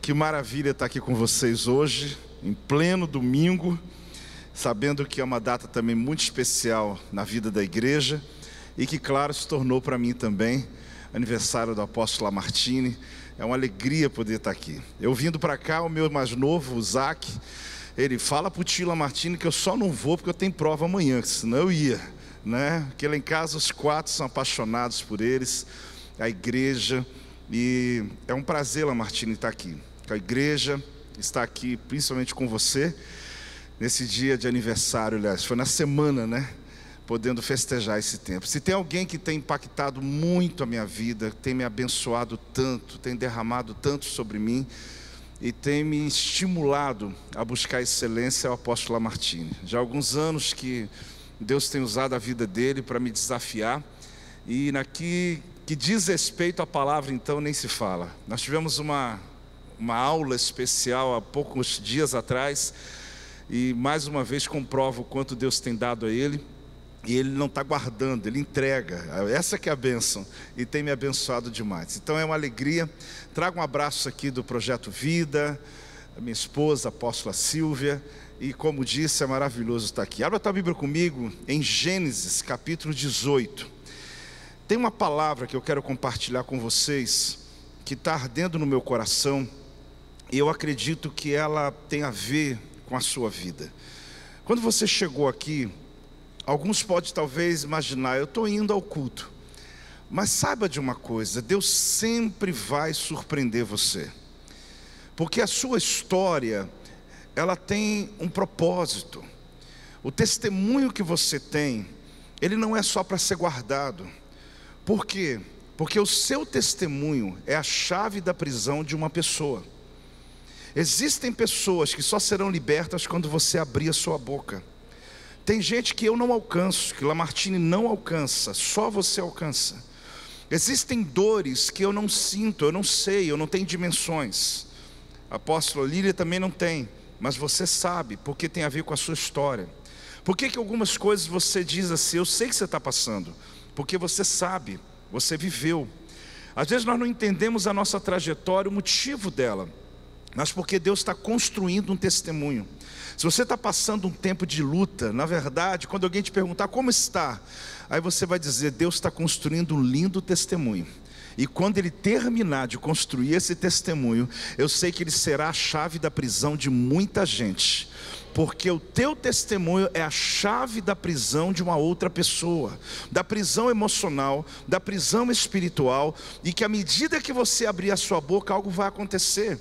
Que maravilha estar aqui com vocês hoje, em pleno domingo, sabendo que é uma data também muito especial na vida da igreja e que, claro, se tornou para mim também aniversário do apóstolo Lamartine. É uma alegria poder estar aqui. Eu vindo para cá, o meu mais novo, o Zac, ele fala para o tio Lamartine que eu só não vou porque eu tenho prova amanhã, senão eu ia, né? Porque lá em casa os quatro são apaixonados por eles, a igreja, e é um prazer, Lamartine, estar aqui. A igreja está aqui, principalmente com você, nesse dia de aniversário, aliás, foi na semana, né? Podendo festejar esse tempo. Se tem alguém que tem impactado muito a minha vida, tem me abençoado tanto, tem derramado tanto sobre mim e tem me estimulado a buscar excelência, é o apóstolo Lamartine. Já há alguns anos que Deus tem usado a vida dele para me desafiar, e que diz respeito à palavra, então, nem se fala. Nós tivemos uma aula especial há poucos dias atrás, e mais uma vez comprovo o quanto Deus tem dado a ele, e ele não está guardando, ele entrega. Essa que é a bênção, e tem me abençoado demais. Então é uma alegria. Trago um abraço aqui do Projeto Vida, a minha esposa, a apóstola Silvia, e como disse, é maravilhoso estar aqui. Abra a tua Bíblia comigo em Gênesis capítulo 18. Tem uma palavra que eu quero compartilhar com vocês, que está ardendo no meu coração, e eu acredito que ela tem a ver com a sua vida. Quando você chegou aqui, alguns podem talvez imaginar, eu estou indo ao culto, mas saiba de uma coisa, Deus sempre vai surpreender você, porque a sua história, ela tem um propósito. O testemunho que você tem, ele não é só para ser guardado. Por quê? Porque o seu testemunho é a chave da prisão de uma pessoa. Existem pessoas que só serão libertas quando você abrir a sua boca. Tem gente que eu não alcanço, que Lamartine não alcança, só você alcança. Existem dores que eu não sinto, eu não sei, eu não tenho dimensões. A apóstola Lília também não tem, mas você sabe, porque tem a ver com a sua história. Por que algumas coisas você diz assim, eu sei que você está passando? Porque você sabe, você viveu. Às vezes nós não entendemos a nossa trajetória, o motivo dela, mas porque Deus está construindo um testemunho. Se você está passando um tempo de luta, na verdade, quando alguém te perguntar como está, aí você vai dizer, Deus está construindo um lindo testemunho. E quando Ele terminar de construir esse testemunho, eu sei que Ele será a chave da prisão de muita gente. Porque o teu testemunho é a chave da prisão de uma outra pessoa, da prisão emocional, da prisão espiritual, e que à medida que você abrir a sua boca, algo vai acontecer.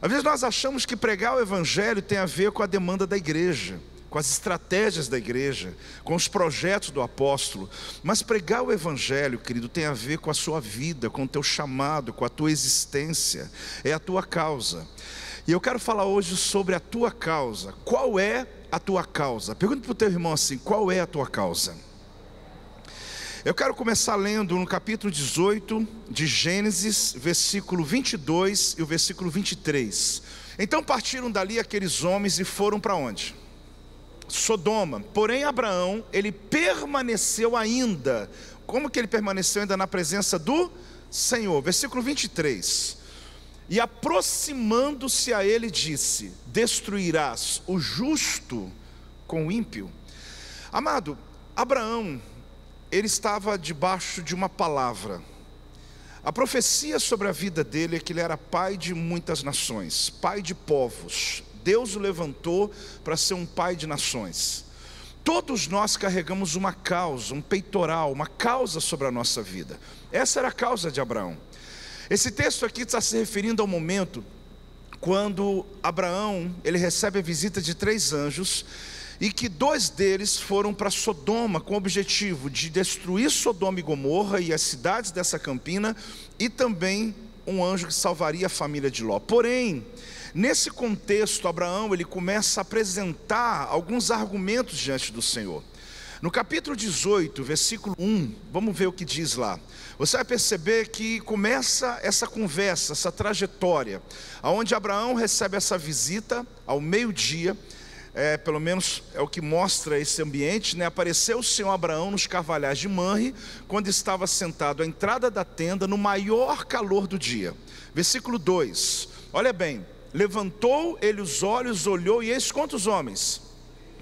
Às vezes nós achamos que pregar o evangelho tem a ver com a demanda da igreja, com as estratégias da igreja, com os projetos do apóstolo, mas pregar o evangelho, querido, tem a ver com a sua vida, com o teu chamado, com a tua existência, é a tua causa. E eu quero falar hoje sobre a tua causa. Qual é a tua causa? Pergunta para o teu irmão assim, qual é a tua causa? Eu quero começar lendo no capítulo 18 de Gênesis, versículo 22 e o versículo 23. Então partiram dali aqueles homens e foram para onde? Sodoma. Porém Abraão, ele permaneceu ainda. Como que ele permaneceu ainda na presença do Senhor? Versículo 23. E aproximando-se a ele disse, destruirás o justo com o ímpio? Amado, Abraão, ele estava debaixo de uma palavra. A profecia sobre a vida dele é que ele era pai de muitas nações, pai de povos. Deus o levantou para ser um pai de nações. Todos nós carregamos uma causa, um peitoral, uma causa sobre a nossa vida. Essa era a causa de Abraão. Esse texto aqui está se referindo ao momento quando Abraão, ele recebe a visita de 3 anjos, e que 2 deles foram para Sodoma com o objetivo de destruir Sodoma e Gomorra e as cidades dessa campina, e também um anjo que salvaria a família de Ló. Porém, nesse contexto, Abraão, ele começa a apresentar alguns argumentos diante do Senhor. No capítulo 18, versículo 1, vamos ver o que diz lá. Você vai perceber que começa essa conversa, essa trajetória, onde Abraão recebe essa visita ao meio-dia. Pelo menos é o que mostra esse ambiente, né? Apareceu o Senhor Abraão nos carvalhais de Manre, quando estava sentado à entrada da tenda, no maior calor do dia. Versículo 2, Olha bem, levantou ele os olhos, olhou, e eis quantos homens?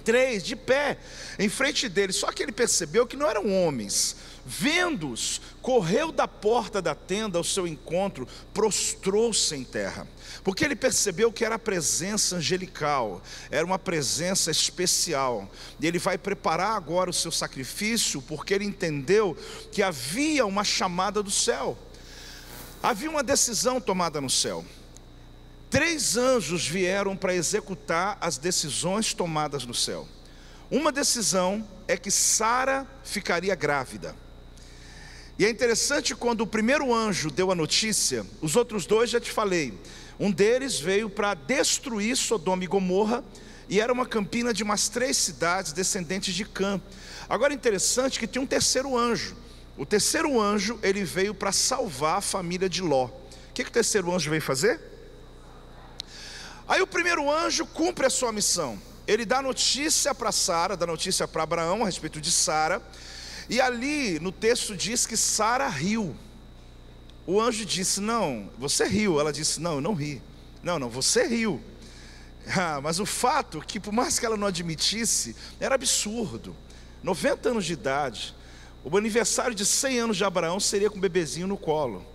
3, de pé, em frente dele. Só que ele percebeu que não eram homens. Vendo-os, correu da porta da tenda ao seu encontro, prostrou-se em terra, porque ele percebeu que era a presença angelical, era uma presença especial, e ele vai preparar agora o seu sacrifício, porque ele entendeu que havia uma chamada do céu, havia uma decisão tomada no céu. 3 anjos vieram para executar as decisões tomadas no céu. Uma decisão é que Sara ficaria grávida. E é interessante, quando o primeiro anjo deu a notícia, os outros 2 já te falei. Um deles veio para destruir Sodoma e Gomorra, e era uma campina de umas 3 cidades descendentes de Cã. Agora é interessante que tem um terceiro anjo. O terceiro anjo, ele veio para salvar a família de Ló. O que o terceiro anjo veio fazer? Aí o primeiro anjo cumpre a sua missão. Ele dá notícia para Sara, dá notícia para Abraão a respeito de Sara. E ali no texto diz que Sara riu. O anjo disse: não, você riu. Ela disse: não, eu não ri. Não, você riu. Mas o fato que, por mais que ela não admitisse, era absurdo. 90 anos de idade, o aniversário de 100 anos de Abraão seria com um bebezinho no colo.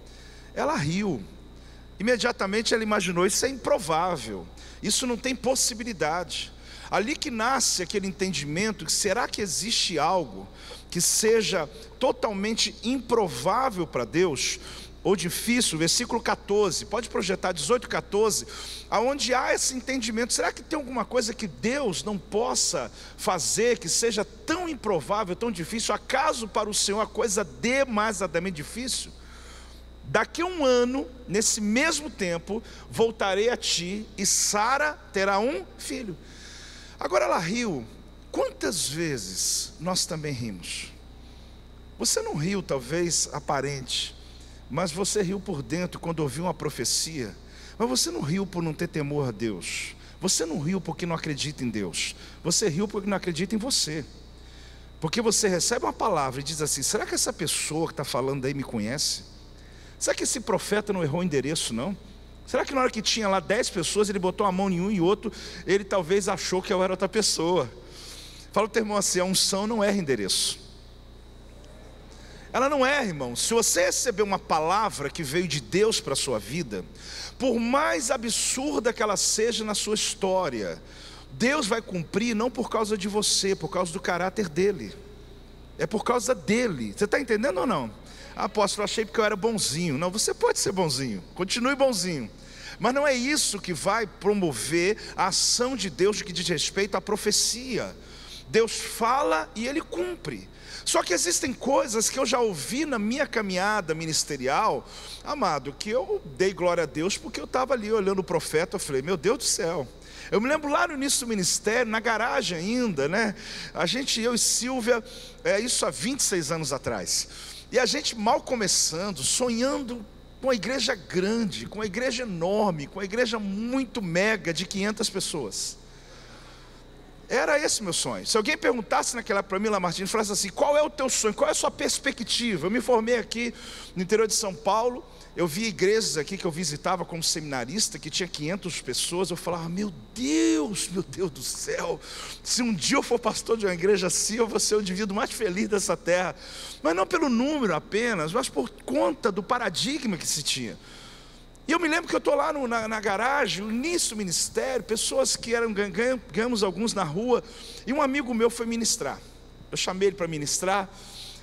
Ela riu. Imediatamente ela imaginou: isso é improvável, isso não tem possibilidade. Ali que nasce aquele entendimento que será que existe algo que seja totalmente improvável para Deus, ou difícil. Versículo 14, pode projetar 18, 14, aonde há esse entendimento. Será que tem alguma coisa que Deus não possa fazer, que seja tão improvável, tão difícil? Acaso para o Senhor a coisa demasiadamente difícil? Daqui a 1 ano, nesse mesmo tempo, voltarei a ti, e Sara terá um filho. Agora ela riu. Quantas vezes nós também rimos? Você não riu, talvez aparente, mas você riu por dentro quando ouviu uma profecia. Mas você não riu por não ter temor a Deus. Você não riu porque não acredita em Deus. Você riu porque não acredita em você. Porque você recebe uma palavra e diz assim: será que essa pessoa que está falando aí me conhece? Será que esse profeta não errou o endereço, não? Será que na hora que tinha lá 10 pessoas, ele botou a mão em um e outro, ele talvez achou que eu era outra pessoa? Fala o teu irmão assim: a unção não erra endereço. Ela não erra, irmão. Se você receber uma palavra que veio de Deus para a sua vida, por mais absurda que ela seja na sua história, Deus vai cumprir, não por causa de você, por causa do caráter dele. É por causa dele. Você está entendendo ou não? Apóstolo, achei porque eu era bonzinho. Não, você pode ser bonzinho, continue bonzinho, mas não é isso que vai promover a ação de Deus que diz respeito à profecia. Deus fala e Ele cumpre. Só que existem coisas que eu já ouvi na minha caminhada ministerial, amado, que eu dei glória a Deus porque eu estava ali olhando o profeta. Eu falei: meu Deus do céu. Eu me lembro lá no início do ministério, na garagem ainda, né? Eu e Silvia, isso há 26 anos atrás. E a gente mal começando, sonhando com a igreja grande, com a igreja enorme, com a igreja muito mega de 500 pessoas. Era esse meu sonho. Se alguém perguntasse naquela para mim, Martins, falasse assim: qual é o teu sonho, qual é a sua perspectiva? Eu me formei aqui no interior de São Paulo. Eu vi igrejas aqui que eu visitava como seminarista, que tinha 500 pessoas. Eu falava: meu Deus do céu, se um dia eu for pastor de uma igreja assim, eu vou ser o indivíduo mais feliz dessa terra. Mas não pelo número apenas, mas por conta do paradigma que se tinha. E eu me lembro que eu estou lá na garagem, no início do ministério, pessoas que ganhamos alguns na rua, e um amigo meu foi ministrar. Eu chamei ele para ministrar,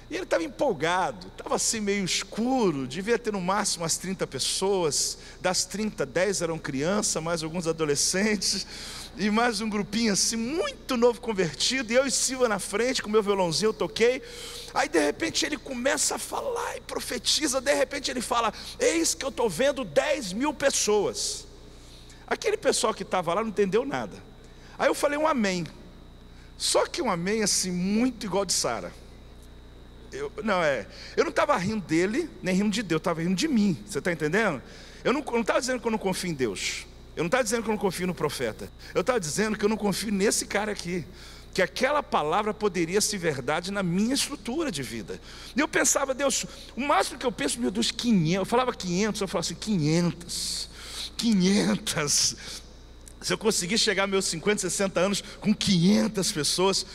e ele estava empolgado, estava assim meio escuro, devia ter no máximo umas 30 pessoas. Das 30, 10 eram crianças, mais alguns adolescentes, e mais um grupinho assim, muito novo convertido. E eu e Silva na frente, com meu violãozinho eu toquei. Aí de repente ele começa a falar e profetiza. De repente ele fala: eis que eu estou vendo 10 mil pessoas. Aquele pessoal que estava lá não entendeu nada. Aí eu falei um amém. Só que um amém assim, muito igual de Sara. Eu não estava rindo dele, nem rindo de Deus, eu estava rindo de mim. Você está entendendo? Eu não estava dizendo que eu não confio em Deus. Eu não estava dizendo que eu não confio no profeta. Eu estava dizendo que eu não confio nesse cara aqui, que aquela palavra poderia ser verdade na minha estrutura de vida. E eu pensava: Deus, o máximo que eu penso, meu Deus, 500. Eu falava 500, eu falava assim: 500. 500. Se eu conseguir chegar aos meus 50, 60 anos com 500 pessoas,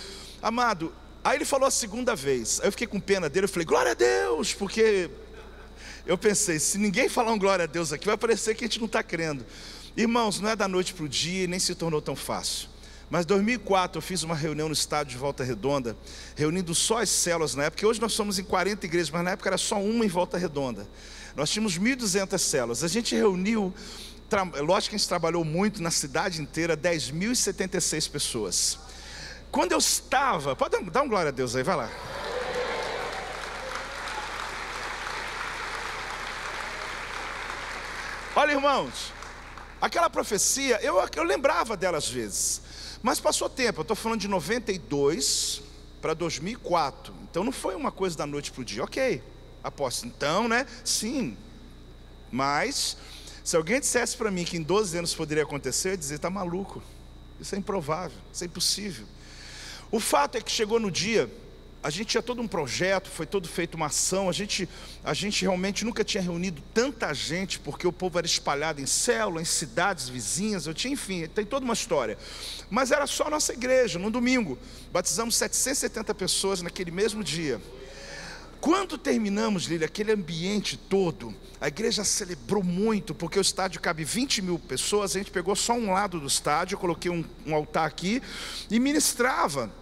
amado, aí ele falou a segunda vez, aí eu fiquei com pena dele, eu falei, glória a Deus, porque eu pensei, se ninguém falar um glória a Deus aqui, vai parecer que a gente não está crendo. Irmãos, não é da noite para o dia e nem se tornou tão fácil. Mas em 2004 eu fiz uma reunião no estádio de Volta Redonda, reunindo só as células na época, hoje nós somos em 40 igrejas, mas na época era só uma em Volta Redonda. Nós tínhamos 1.200 células, a gente reuniu, lógico que a gente trabalhou muito na cidade inteira, 10.076 pessoas. Quando eu estava, pode dar um glória a Deus aí, vai lá. Olha, irmãos, aquela profecia, eu lembrava dela às vezes, mas passou tempo, eu estou falando de 92 para 2004, então não foi uma coisa da noite para o dia, ok, apóstolo, então, né, sim, mas se alguém dissesse para mim que em 12 anos poderia acontecer, eu ia dizer, está maluco, isso é improvável, isso é impossível. O fato é que chegou no dia, a gente tinha todo um projeto, foi todo feito uma ação, a gente realmente nunca tinha reunido tanta gente, porque o povo era espalhado em célula, em cidades vizinhas, enfim, tem toda uma história. Mas era só a nossa igreja, num domingo, batizamos 770 pessoas naquele mesmo dia. Quando terminamos, Lília, aquele ambiente todo, a igreja celebrou muito, porque o estádio cabe 20.000 pessoas, a gente pegou só um lado do estádio, eu coloquei um altar aqui e ministrava.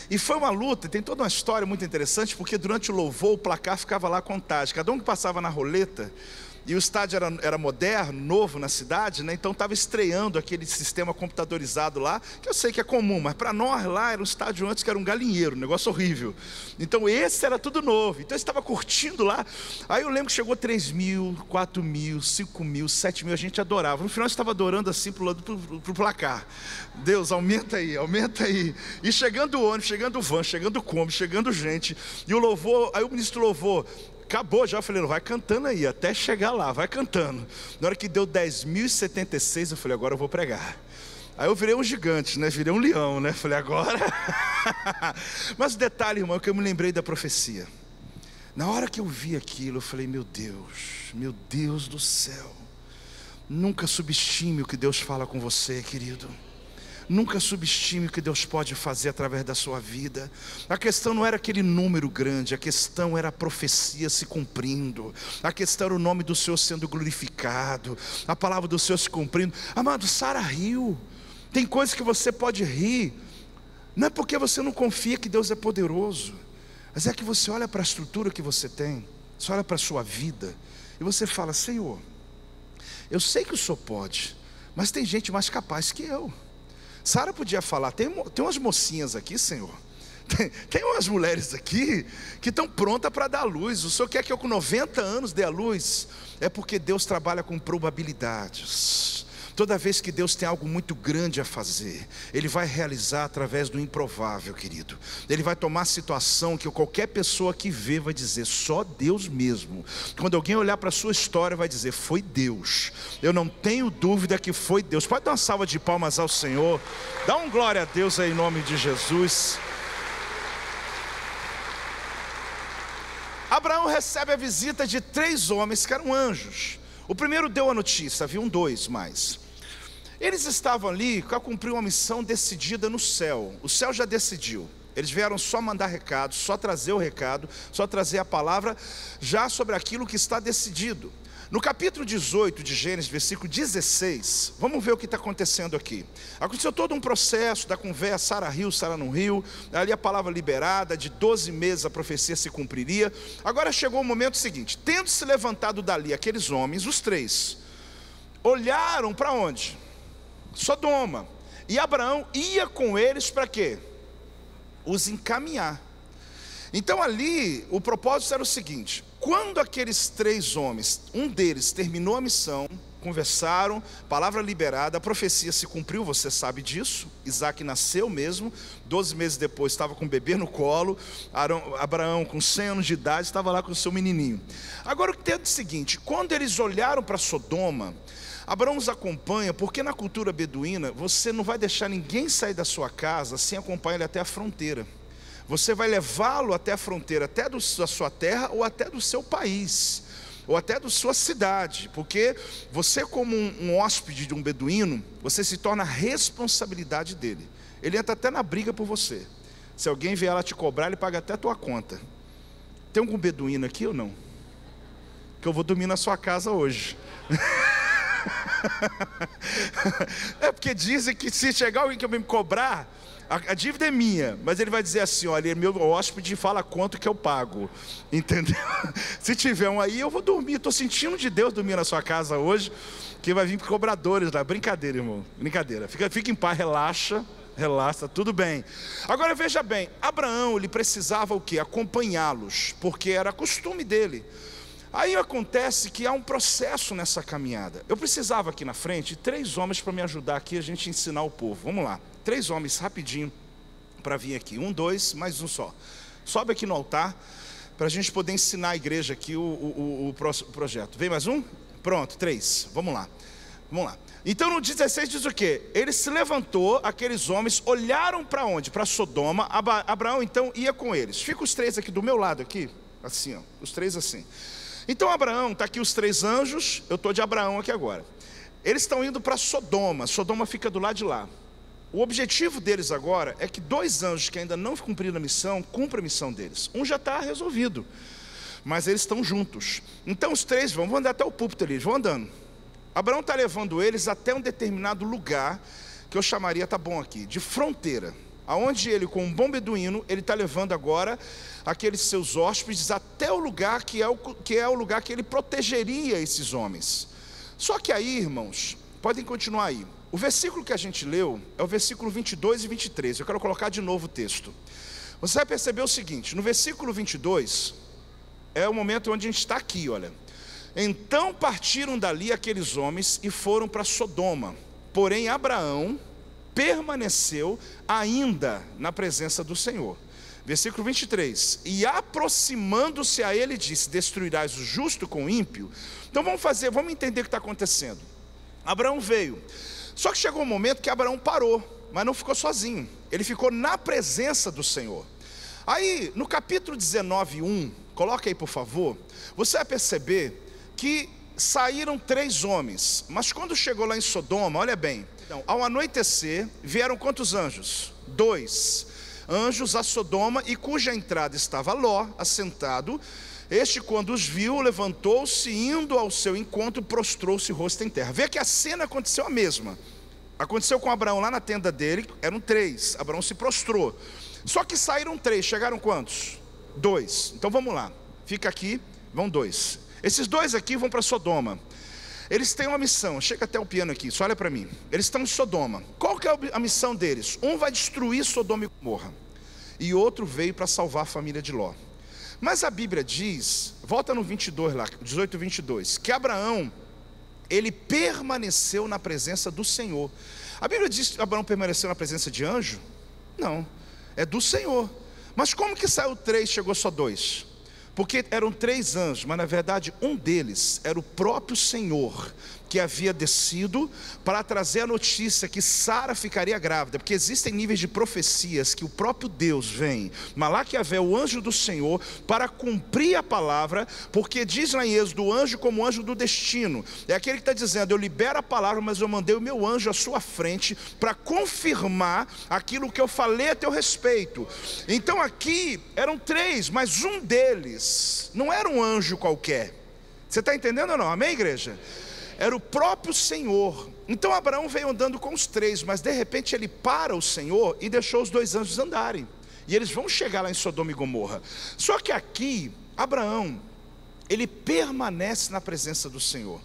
E foi uma luta, tem toda uma história muito interessante, porque durante o louvor o placar ficava lá a contagem, cada um que passava na roleta, e o estádio era moderno, novo na cidade, né? Então estava estreando aquele sistema computadorizado lá, que eu sei que é comum, mas para nós lá era um estádio antes que era um galinheiro, um negócio horrível. Então esse era tudo novo, então eu estava curtindo lá. Aí eu lembro que chegou 3.000, 4.000, 5.000, 7.000, a gente adorava. No final eu estava adorando assim pro placar. Deus, aumenta aí, aumenta aí. E chegando o ônibus, chegando o van, chegando o Kombi, chegando gente, e o louvor, aí o ministro louvor acabou já, eu falei, não, vai cantando aí, até chegar lá, vai cantando. Na hora que deu 10.076, eu falei, agora eu vou pregar. Aí eu virei um gigante, né? Virei um leão, né? Falei, agora. Mas o detalhe, irmão, é que eu me lembrei da profecia. Na hora que eu vi aquilo, eu falei, meu Deus do céu. Nunca subestime o que Deus fala com você, querido. Nunca subestime o que Deus pode fazer através da sua vida. A questão não era aquele número grande, a questão era a profecia se cumprindo, a questão era o nome do Senhor sendo glorificado, a palavra do Senhor se cumprindo. Amado, Sara riu. Tem coisas que você pode rir, não é porque você não confia que Deus é poderoso, mas é que você olha para a estrutura que você tem, você olha para a sua vida, e você fala, Senhor, eu sei que o Senhor pode, mas tem gente mais capaz que eu. Sara podia falar, tem umas mocinhas aqui, Senhor, tem umas mulheres aqui que estão prontas para dar luz. O Senhor quer que eu com 90 anos dê a luz? É porque Deus trabalha com probabilidades. Toda vez que Deus tem algo muito grande a fazer, Ele vai realizar através do improvável, querido. Ele vai tomar a situação que qualquer pessoa que vê vai dizer, só Deus mesmo. Quando alguém olhar para a sua história vai dizer, foi Deus. Eu não tenho dúvida que foi Deus. Pode dar uma salva de palmas ao Senhor. Dá um glória a Deus aí em nome de Jesus. Abraão recebe a visita de 3 homens que eram anjos. O primeiro deu a notícia, haviam 2 mais. Eles estavam ali para cumprir uma missão decidida no céu. O céu já decidiu. Eles vieram só mandar recado, só trazer o recado, só trazer a palavra já sobre aquilo que está decidido. No capítulo 18 de Gênesis, versículo 16, vamos ver o que está acontecendo aqui. Aconteceu todo um processo da conversa, Sara riu, Sara não riu, ali a palavra liberada, de 12 meses a profecia se cumpriria. Agora chegou o momento seguinte, tendo se levantado dali aqueles homens, os 3, olharam para onde? Sodoma. E Abraão ia com eles para quê? Os encaminhar. Então ali, o propósito era o seguinte, quando aqueles 3 homens, um deles terminou a missão, conversaram, palavra liberada, a profecia se cumpriu, você sabe disso. Isaac nasceu mesmo, 12 meses depois estava com o bebê no colo, Abraão com 100 anos de idade estava lá com o seu menininho. Agora o que tem é o seguinte, quando eles olharam para Sodoma, Abraão os acompanha, porque na cultura beduína, você não vai deixar ninguém sair da sua casa sem acompanhar ele até a fronteira. Você vai levá-lo até a fronteira, até da sua terra ou até do seu país. ou até da sua cidade, porque você, como um hóspede de um beduíno, você se torna a responsabilidade dele. Ele entra até na briga por você. Se alguém vier ela te cobrar, ele paga até a tua conta. Tem algum beduíno aqui ou não? Que eu vou dormir na sua casa hoje. É porque dizem que se chegar alguém que me cobrar, a dívida é minha, mas ele vai dizer assim: olha, meu hóspede fala quanto que eu pago, entendeu? Se tiver um aí, eu vou dormir. Estou sentindo de Deus dormir na sua casa hoje, que vai vir cobradores lá. Brincadeira, irmão, brincadeira. Fica em paz, relaxa, tudo bem. Agora veja bem, Abraão, ele precisava o quê? Acompanhá-los, porque era costume dele. Aí acontece que há um processo nessa caminhada. Eu precisava aqui na frente 3 homens para me ajudar aqui a gente ensinar o povo. Vamos lá, 3 homens rapidinho para vir aqui. 1, 2, mais um só. Sobe aqui no altar para a gente poder ensinar a igreja aqui o projeto. Vem mais um? Pronto, 3. Vamos lá. Então no 16 diz o quê? Ele se levantou, aqueles homens olharam para onde? Para Sodoma. Abraão então ia com eles. Fica os 3 aqui do meu lado aqui, assim, ó, os 3 assim. Então Abraão, está aqui os 3 anjos, eu estou de Abraão aqui agora. Eles estão indo para Sodoma, Sodoma fica do lado de lá. O objetivo deles agora é que 2 anjos que ainda não cumpriram a missão, cumpram a missão deles. Um já está resolvido, mas eles estão juntos. Então os 3 vão andar até o púlpito ali, eles vão andando. Abraão está levando eles até um determinado lugar, que eu chamaria, tá bom aqui, de fronteira. Aonde ele, com um bom beduíno, ele está levando agora aqueles seus hóspedes até o lugar que é o lugar que ele protegeria esses homens. Só que aí, irmãos, podem continuar aí. O versículo que a gente leu é o versículo 22 e 23. Eu quero colocar de novo o texto. Você vai perceber o seguinte: no versículo 22, é o momento onde a gente está aqui, olha. Então partiram dali aqueles homens e foram para Sodoma. Porém Abraão permaneceu ainda na presença do Senhor. Versículo 23. E aproximando-se a ele disse: destruirás o justo com o ímpio? Então vamos entender o que está acontecendo. Abraão veio, só que chegou um momento que Abraão parou, mas não ficou sozinho, ele ficou na presença do Senhor. Aí no capítulo 19, 1, coloca aí por favor, você vai perceber que saíram 3 homens, mas quando chegou lá em Sodoma, olha bem, então, ao anoitecer, vieram quantos anjos? 2 anjos a Sodoma, e cuja entrada estava Ló, assentado. Este, quando os viu, levantou-se, indo ao seu encontro, prostrou-se rosto em terra. Vê que a cena aconteceu a mesma. Aconteceu com Abraão lá na tenda dele, eram 3, Abraão se prostrou. Só que saíram 3, chegaram quantos? 2, então vamos lá, fica aqui, vão 2. Esses 2 aqui vão para Sodoma. Eles têm uma missão, chega até o piano aqui, só olha para mim. Eles estão em Sodoma. Qual que é a missão deles? Um vai destruir Sodoma e Gomorra, e outro veio para salvar a família de Ló. Mas a Bíblia diz, volta no 22 lá, 18 e 22, que Abraão, ele permaneceu na presença do Senhor. A Bíblia diz que Abraão permaneceu na presença de anjo? Não, é do Senhor. Mas como que saiu 3, chegou só 2? Porque eram 3 anjos, mas na verdade um deles era o próprio Senhor, que havia descido para trazer a notícia que Sara ficaria grávida. Porque existem níveis de profecias que o próprio Deus vem, Malaquiavé, o anjo do Senhor, para cumprir a palavra. Porque diz lá em Êxodo, o anjo como anjo do destino, é aquele que está dizendo: eu libero a palavra, mas eu mandei o meu anjo à sua frente para confirmar aquilo que eu falei a teu respeito. Então aqui eram 3, mas um deles não era um anjo qualquer. Você está entendendo ou não? Amém, igreja? Era o próprio Senhor. Então Abraão veio andando com os 3, mas de repente ele para o Senhor e deixou os 2 anjos andarem. E eles vão chegar lá em Sodoma e Gomorra. Só que aqui, Abraão, ele permanece na presença do Senhor.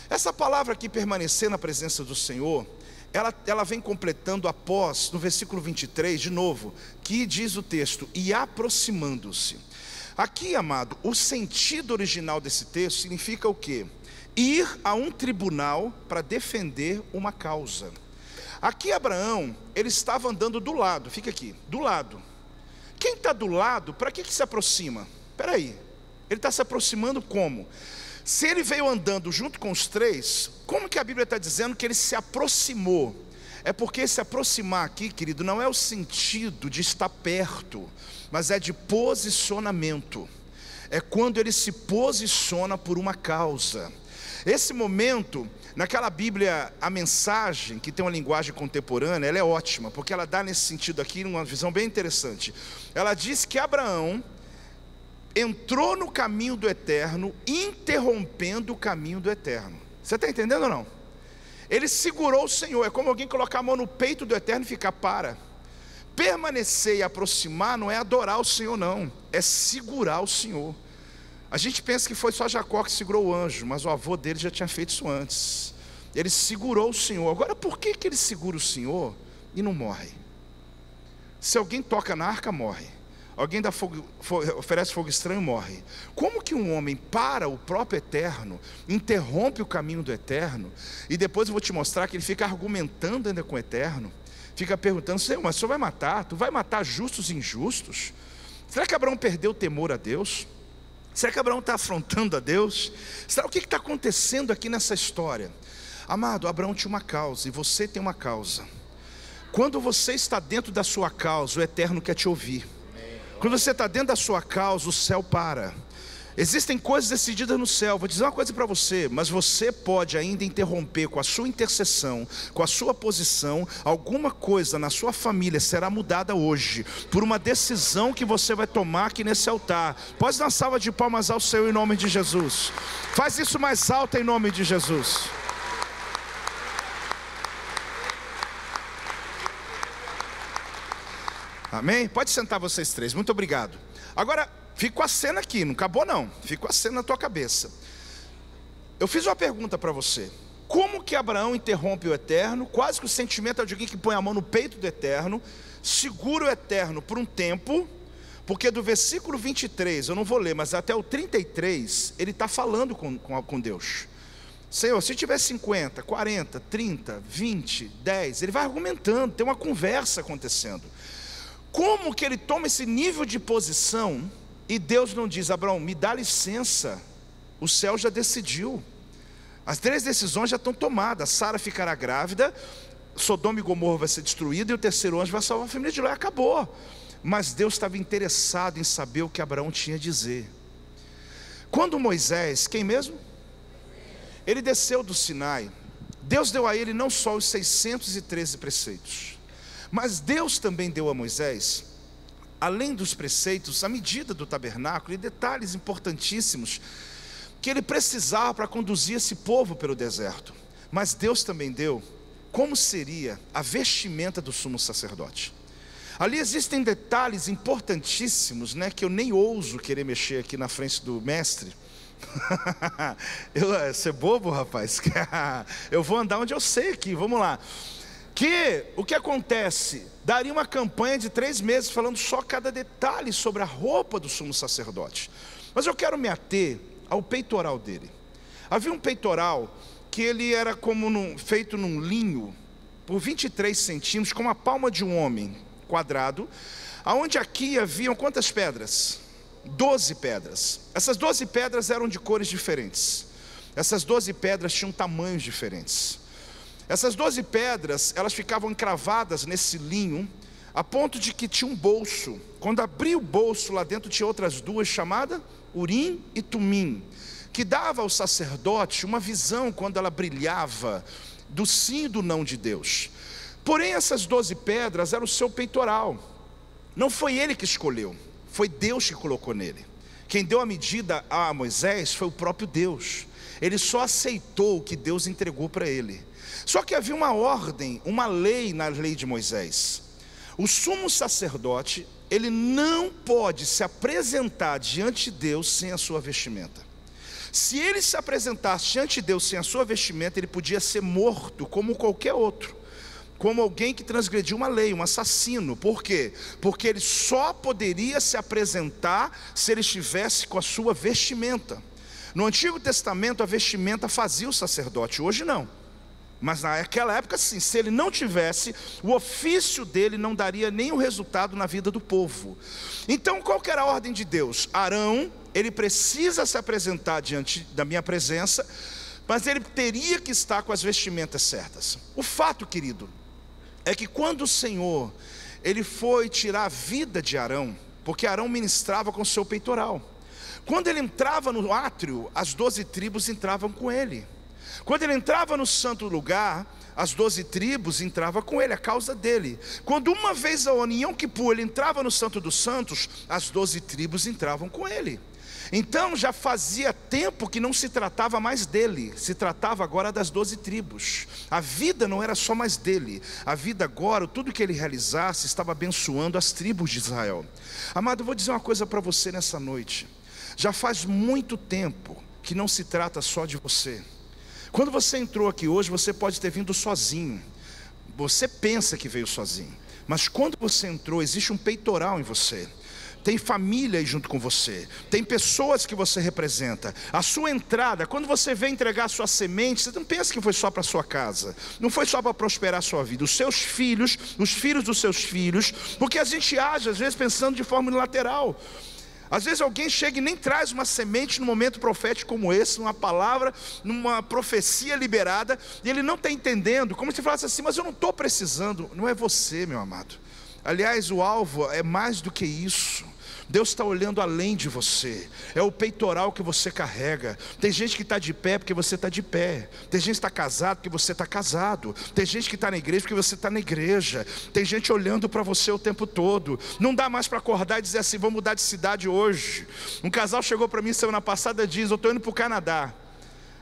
Essa palavra aqui, permanecer na presença do Senhor, ela vem completando após, no versículo 23, de novo, que diz o texto: e aproximando-se. Aqui, amado, o sentido original desse texto significa o quê? Ir a um tribunal para defender uma causa. Aqui Abraão, ele estava andando do lado, fica aqui, do lado. Quem está do lado, para que se aproxima? Espera aí, ele está se aproximando como? Se ele veio andando junto com os 3, como que a Bíblia está dizendo que ele se aproximou? É porque se aproximar aqui, querido, não é o sentido de estar perto, mas é de posicionamento. é quando ele se posiciona por uma causa. Esse momento, naquela Bíblia, a mensagem, que tem uma linguagem contemporânea, ela é ótima, porque ela dá nesse sentido aqui uma visão bem interessante. Ela diz que Abraão entrou no caminho do eterno, interrompendo o caminho do eterno. Você está entendendo ou não? Ele segurou o Senhor. É como alguém colocar a mão no peito do eterno e ficar para. Permanecer e aproximar não é adorar o Senhor, não, é segurar o Senhor. A gente pensa que foi só Jacó que segurou o anjo, mas o avô dele já tinha feito isso antes. Ele segurou o Senhor. Agora, por que ele segura o Senhor e não morre? Se alguém toca na arca, morre. Alguém oferece fogo estranho, morre. Como que um homem para o próprio eterno, interrompe o caminho do eterno, e depois eu vou te mostrar que ele fica argumentando ainda com o eterno, fica perguntando: Senhor, mas o Senhor vai matar? Tu vai matar justos e injustos? Será que Abraão perdeu o temor a Deus? Será que Abraão está afrontando a Deus? Será o que está acontecendo aqui nessa história? Amado, Abraão tinha uma causa, e você tem uma causa. Quando você está dentro da sua causa, o eterno quer te ouvir. Quando você está dentro da sua causa, o céu para. Existem coisas decididas no céu. Vou dizer uma coisa para você, mas você pode ainda interromper com a sua intercessão, com a sua posição. Alguma coisa na sua família será mudada hoje, por uma decisão que você vai tomar aqui nesse altar. Pode dar uma salva de palmas ao Senhor em nome de Jesus. Faz isso mais alto em nome de Jesus. Amém? Pode sentar vocês três, muito obrigado. Agora, fica com a cena aqui, não acabou não. Fica com a cena na tua cabeça. Eu fiz uma pergunta para você. Como que Abraão interrompe o eterno? Quase que o sentimento é de alguém que põe a mão no peito do eterno, segura o eterno por um tempo, porque do versículo 23, eu não vou ler, mas até o 33, ele está falando com Deus. Senhor, se tiver 50, 40, 30, 20, 10, ele vai argumentando, tem uma conversa acontecendo. Como que ele toma esse nível de posição e Deus não diz: Abraão, me dá licença, o céu já decidiu, as 3 decisões já estão tomadas, Sara ficará grávida, Sodoma e Gomorra vai ser destruída, e o terceiro anjo vai salvar a família de Ló, acabou. Mas Deus estava interessado em saber o que Abraão tinha a dizer. Quando Moisés, quem mesmo? Ele desceu do Sinai, Deus deu a ele não só os 613 preceitos, mas Deus também deu a Moisés, além dos preceitos, a medida do tabernáculo e detalhes importantíssimos que ele precisava para conduzir esse povo pelo deserto. Mas Deus também deu como seria a vestimenta do sumo sacerdote. Ali existem detalhes importantíssimos, né, que eu nem ouso querer mexer aqui na frente do mestre. Você é bobo, rapaz? Eu vou andar onde eu sei aqui, vamos lá. Que o que acontece? Daria uma campanha de 3 meses falando só cada detalhe sobre a roupa do sumo sacerdote. Mas eu quero me ater ao peitoral dele. Havia um peitoral que ele era como feito num linho, por 23 centímetros, como a palma de um homem, quadrado, aonde aqui haviam quantas pedras? 12 pedras. Essas 12 pedras eram de cores diferentes. Essas 12 pedras tinham tamanhos diferentes. Essas 12 pedras, elas ficavam encravadas nesse linho, a ponto de que tinha um bolso. Quando abria o bolso, lá dentro tinha outras 2 chamadas Urim e Tumim, que dava ao sacerdote uma visão, quando ela brilhava, do sim e do não de Deus. Porém, essas 12 pedras eram o seu peitoral. Não foi ele que escolheu, foi Deus que colocou nele. Quem deu a medida a Moisés foi o próprio Deus. Ele só aceitou o que Deus entregou para ele. Só que havia uma ordem, uma lei na lei de Moisés. O sumo sacerdote, ele não pode se apresentar diante de Deus sem a sua vestimenta. Se ele se apresentasse diante de Deus sem a sua vestimenta, ele podia ser morto como qualquer outro, como alguém que transgrediu uma lei, um assassino. Por quê? Porque ele só poderia se apresentar se ele estivesse com a sua vestimenta. No Antigo Testamento a vestimenta fazia o sacerdote, hoje não. Mas naquela época sim, se ele não tivesse, o ofício dele não daria nenhum resultado na vida do povo. Então qual que era a ordem de Deus? Arão, ele precisa se apresentar diante da minha presença, mas ele teria que estar com as vestimentas certas. O fato, querido, é que quando o Senhor, ele foi tirar a vida de Arão, porque Arão ministrava com seu peitoral. Quando ele entrava no átrio, as 12 tribos entravam com ele. Quando ele entrava no santo lugar, as 12 tribos entravam com ele, a causa dele. Quando uma vez ao ano, em Yom Kippur, ele entrava no Santo dos Santos, as 12 tribos entravam com ele. Então já fazia tempo que não se tratava mais dele, se tratava agora das 12 tribos. A vida não era só mais dele, a vida agora, tudo que ele realizasse, estava abençoando as tribos de Israel. Amado, eu vou dizer uma coisa para você nessa noite. Já faz muito tempo que não se trata só de você. Quando você entrou aqui hoje, você pode ter vindo sozinho. Você pensa que veio sozinho, mas quando você entrou, existe um peitoral em você. Tem família aí junto com você, tem pessoas que você representa. A sua entrada, quando você vem entregar a sua semente, você não pensa que foi só para a sua casa, não foi só para prosperar a sua vida. Os seus filhos, os filhos dos seus filhos, porque a gente age às vezes pensando de forma unilateral. Às vezes alguém chega e nem traz uma semente num momento profético como esse, numa palavra, numa profecia liberada, e ele não está entendendo, como se falasse assim, mas eu não estou precisando. Não é você, meu amado. Aliás, o alvo é mais do que isso. Deus está olhando além de você. É o peitoral que você carrega. Tem gente que está de pé porque você está de pé. Tem gente que está casado porque você está casado. Tem gente que está na igreja porque você está na igreja. Tem gente olhando para você o tempo todo. Não dá mais para acordar e dizer assim, vou mudar de cidade hoje. Um casal chegou para mim semana passada e diz, eu estou indo para o Canadá.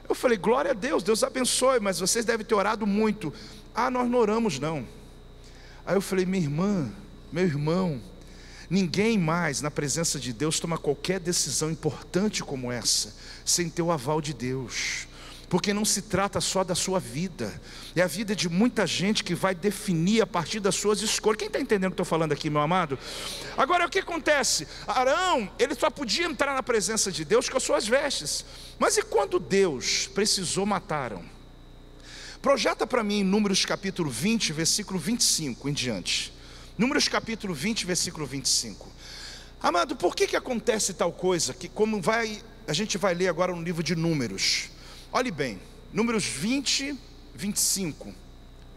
Eu falei, glória a Deus, Deus abençoe, mas vocês devem ter orado muito. Ah, nós não oramos não. Aí eu falei, minha irmã, meu irmão, ninguém mais na presença de Deus toma qualquer decisão importante como essa sem ter o aval de Deus, porque não se trata só da sua vida, é a vida de muita gente que vai definir a partir das suas escolhas. Quem está entendendo o que eu estou falando aqui, meu amado? Agora o que acontece? Arão, ele só podia entrar na presença de Deus com as suas vestes, mas e quando Deus precisou matar Arão? Projeta para mim em Números capítulo 20, versículo 25 em diante. Números capítulo 20, versículo 25. Amado, por que acontece tal coisa? Que a gente vai ler agora no livro de Números. Olhe bem, Números 20, 25.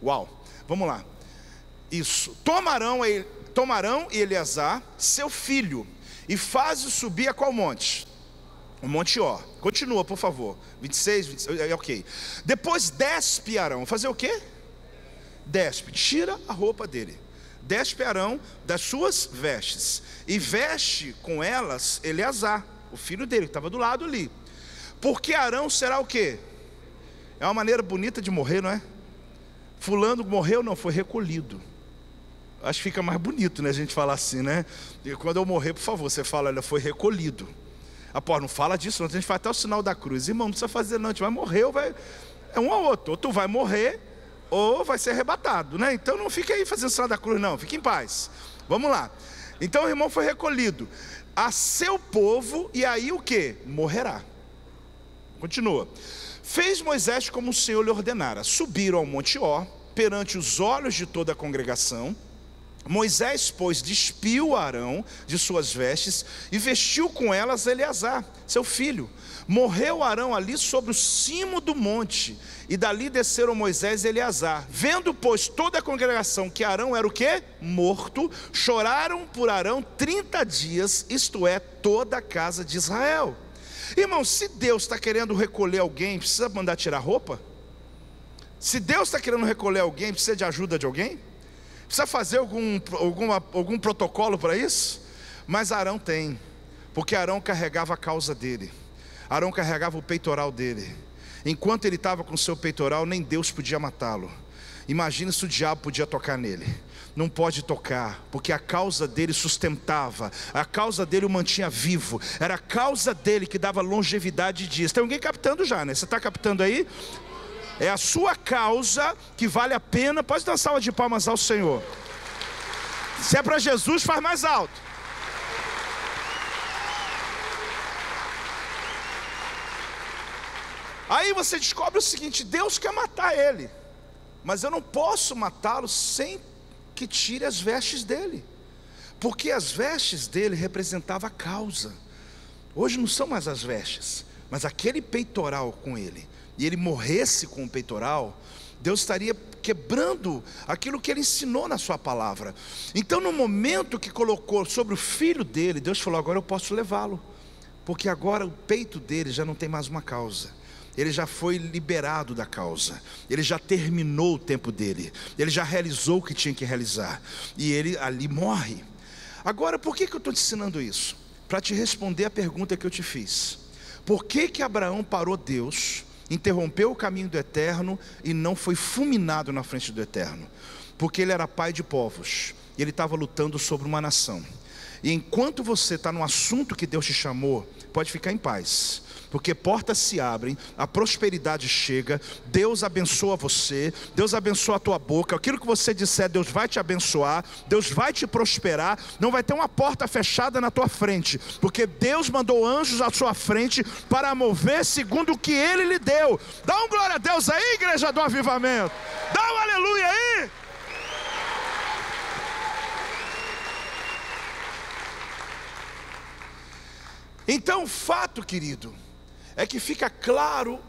Uau, vamos lá. Isso. Toma Arão e Eleazar, seu filho, e faz-o subir a qual monte? O Monte Ó. Continua, por favor. 26, 26, ok. Depois despe Arão. Fazer o quê? Despe, tira a roupa dele. Despe Arão das suas vestes e veste com elas Eleazar, o filho dele, que estava do lado ali. Porque Arão será o quê? É uma maneira bonita de morrer, não é? Fulano morreu, não, foi recolhido. Acho que fica mais bonito, né, a gente falar assim, né? E quando eu morrer, por favor, você fala, olha, foi recolhido. Ah, pô, não fala disso, não. A gente faz até o sinal da cruz. Irmão, não precisa fazer não, a gente vai morrer ou vai... É um ou outro, ou tu vai morrer ou vai ser arrebatado, né? Então não fique aí fazendo sinal da cruz não, fique em paz. Vamos lá. Então o irmão foi recolhido a seu povo, e aí o que? Morrerá. Continua. Fez Moisés como o Senhor lhe ordenara. Subiram ao Monte Ó, perante os olhos de toda a congregação. Moisés, pois, despiu Arão de suas vestes e vestiu com elas Eleazar, seu filho. Morreu Arão ali sobre o cimo do monte, e dali desceram Moisés e Eleazar. Vendo, pois, toda a congregação que Arão era o quê? Morto, choraram por Arão 30 dias, isto é, toda a casa de Israel. Irmão, se Deus está querendo recolher alguém, precisa mandar tirar roupa? Se Deus está querendo recolher alguém, precisa de ajuda de alguém? Precisa fazer algum protocolo para isso? Mas Arão tem, porque Arão carregava a causa dele. Arão carregava o peitoral dele. Enquanto ele estava com o seu peitoral, nem Deus podia matá-lo. Imagina se o diabo podia tocar nele. Não pode tocar, porque a causa dele sustentava, a causa dele o mantinha vivo, era a causa dele que dava longevidade de dias. Tem alguém captando já, né? Você está captando aí? É a sua causa que vale a pena. Pode dar uma salva de palmas ao Senhor. Se é para Jesus, faz mais alto. Aí você descobre o seguinte: Deus quer matar ele, mas eu não posso matá-lo sem que tire as vestes dele, porque as vestes dele representavam a causa. Hoje não são mais as vestes, mas aquele peitoral com ele, e ele morresse com o peitoral, Deus estaria quebrando aquilo que ele ensinou na sua palavra. Então no momento que colocou sobre o filho dele, Deus falou: agora eu posso levá-lo. Porque agora o peito dele já não tem mais uma causa. Ele já foi liberado da causa. Ele já terminou o tempo dele. Ele já realizou o que tinha que realizar. E ele ali morre. Agora, por que eu estou te ensinando isso? Para te responder a pergunta que eu te fiz. Por que Abraão parou Deus, interrompeu o caminho do Eterno e não foi fulminado na frente do Eterno? Porque ele era pai de povos. E ele estava lutando sobre uma nação. E enquanto você está no assunto que Deus te chamou, pode ficar em paz, porque portas se abrem, a prosperidade chega, Deus abençoa você, Deus abençoa a tua boca, aquilo que você disser, Deus vai te abençoar, Deus vai te prosperar, não vai ter uma porta fechada na tua frente, porque Deus mandou anjos à sua frente para mover segundo o que Ele lhe deu. Dá um glória a Deus aí, igreja do avivamento, dá um aleluia aí. Então o fato, querido, é que fica claro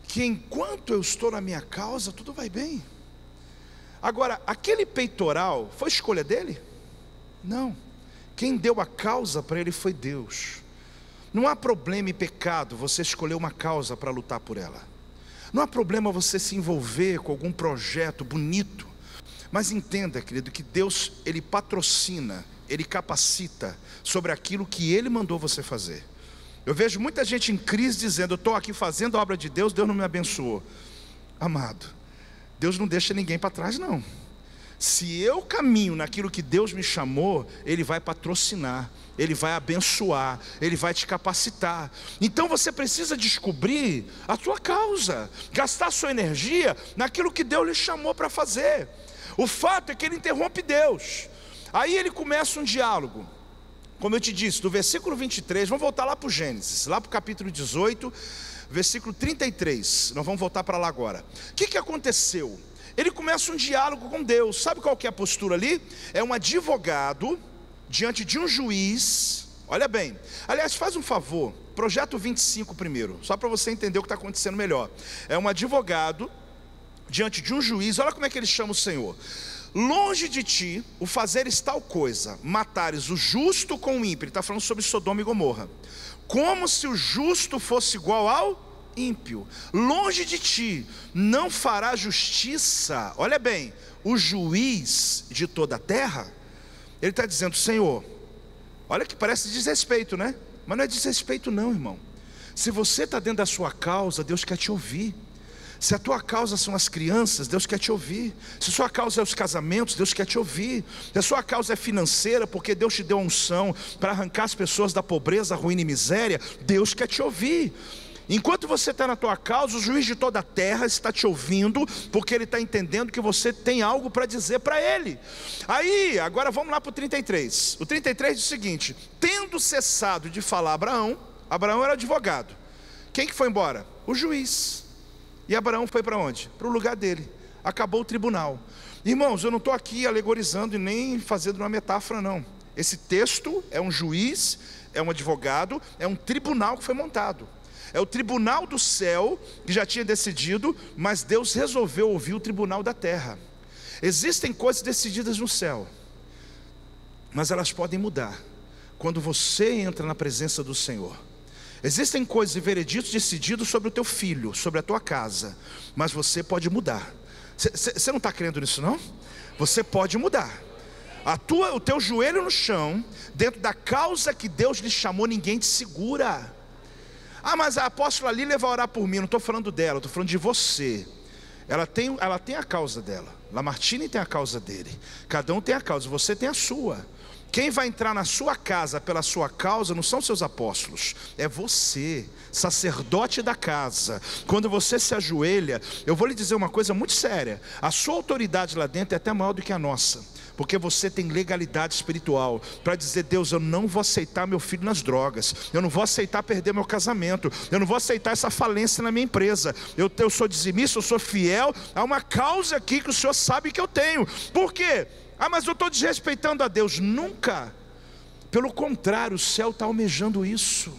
que enquanto eu estou na minha causa, tudo vai bem. Agora, aquele peitoral, foi escolha dele? Não. Quem deu a causa para ele foi Deus. Não há problema e pecado você escolher uma causa para lutar por ela. Não há problema você se envolver com algum projeto bonito. Mas entenda, querido, que Deus, Ele patrocina, Ele capacita sobre aquilo que Ele mandou você fazer. Eu vejo muita gente em crise dizendo: eu estou aqui fazendo a obra de Deus, Deus não me abençoou. Amado, Deus não deixa ninguém para trás não. Se eu caminho naquilo que Deus me chamou, Ele vai patrocinar, Ele vai abençoar, Ele vai te capacitar. Então você precisa descobrir a sua causa, gastar sua energia naquilo que Deus lhe chamou para fazer. O fato é que ele interrompe Deus. Aí ele começa um diálogo. Como eu te disse, do versículo 23, vamos voltar lá para o Gênesis, lá para o capítulo 18, versículo 33. Nós vamos voltar para lá agora. O que aconteceu? Ele começa um diálogo com Deus. Sabe qual que é a postura ali? É um advogado diante de um juiz. Olha bem, aliás, faz um favor, projeta o 25 primeiro, só para você entender o que está acontecendo melhor. É um advogado diante de um juiz. Olha como é que ele chama o Senhor: longe de ti o fazeres tal coisa, matares o justo com o ímpio. Ele está falando sobre Sodoma e Gomorra, como se o justo fosse igual ao ímpio. Longe de ti não fará justiça, olha bem, o juiz de toda a terra. Ele está dizendo: Senhor, olha que parece desrespeito, né? Mas não é desrespeito não, irmão. Se você está dentro da sua causa, Deus quer te ouvir. Se a tua causa são as crianças, Deus quer te ouvir. Se a sua causa é os casamentos, Deus quer te ouvir. Se a sua causa é financeira, porque Deus te deu a unção para arrancar as pessoas da pobreza, ruína e miséria, Deus quer te ouvir. Enquanto você está na tua causa, o juiz de toda a terra está te ouvindo, porque ele está entendendo que você tem algo para dizer para ele. Aí, agora vamos lá para o 33. O 33 diz o seguinte: tendo cessado de falar Abraão era advogado. Quem que foi embora? O juiz. E Abraão foi para onde? Para o lugar dele. Acabou o tribunal. Irmãos, eu não estou aqui alegorizando e nem fazendo uma metáfora não. Esse texto é um juiz, é um advogado, é um tribunal que foi montado. É o tribunal do céu que já tinha decidido, mas Deus resolveu ouvir o tribunal da terra. Existem coisas decididas no céu, mas elas podem mudar quando você entra na presença do Senhor. Existem coisas e vereditos decididos sobre o teu filho, sobre a tua casa, mas você pode mudar. Você não está crendo nisso não? Você pode mudar. O teu joelho no chão, dentro da causa que Deus lhe chamou, ninguém te segura. Ah, mas a apóstola Lília vai orar por mim. Não estou falando dela, estou falando de você. Ela tem a causa dela, Lamartine tem a causa dele, cada um tem a causa, você tem a sua. Quem vai entrar na sua casa pela sua causa não são seus apóstolos, é você, sacerdote da casa. Quando você se ajoelha, eu vou lhe dizer uma coisa muito séria: a sua autoridade lá dentro é até maior do que a nossa, porque você tem legalidade espiritual para dizer: Deus, eu não vou aceitar meu filho nas drogas, eu não vou aceitar perder meu casamento, eu não vou aceitar essa falência na minha empresa, eu sou dizimista, eu sou fiel a uma causa aqui que o Senhor sabe que eu tenho. Por quê? Ah, mas eu estou desrespeitando a Deus. Nunca. Pelo contrário, o céu está almejando isso.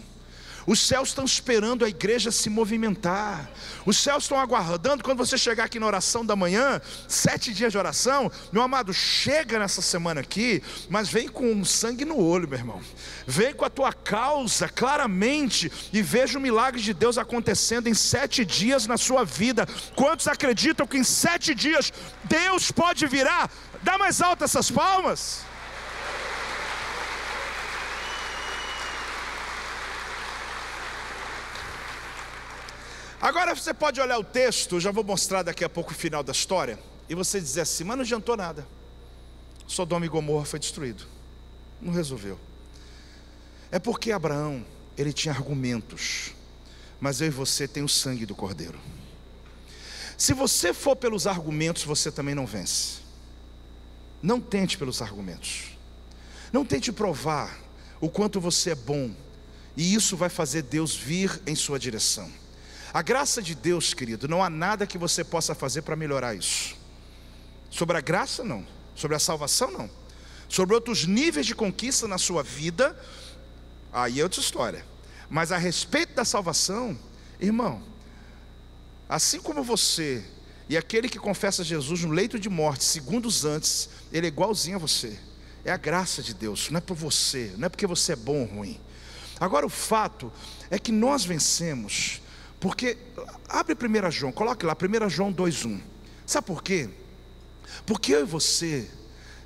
Os céus estão esperando a igreja se movimentar. Os céus estão aguardando. Quando você chegar aqui na oração da manhã, 7 dias de oração, meu amado, chega nessa semana aqui, mas vem com sangue no olho, meu irmão. Vem com a tua causa claramente e veja o milagre de Deus acontecendo em 7 dias na sua vida. Quantos acreditam que em 7 dias Deus pode virar? Dá mais alto essas palmas. Agora você pode olhar o texto, já vou mostrar daqui a pouco o final da história, e você dizer assim, mas não adiantou nada. Sodoma e Gomorra foi destruído. Não resolveu. É porque Abraão, ele tinha argumentos, mas eu e você tem o sangue do Cordeiro. Se você for pelos argumentos, você também não vence. Não tente pelos argumentos. Não tente provar o quanto você é bom, e isso vai fazer Deus vir em sua direção. A graça de Deus, querido, não há nada que você possa fazer para melhorar isso. Sobre a graça, não. Sobre a salvação, não. Sobre outros níveis de conquista na sua vida, aí é outra história. Mas a respeito da salvação, irmão, assim como você e aquele que confessa Jesus no leito de morte, segundos antes, ele é igualzinho a você. É a graça de Deus, não é por você, não é porque você é bom ou ruim. Agora o fato é que nós vencemos, porque, abre 1 João, coloque lá, 1 João 2,1. Sabe por quê? Porque eu e você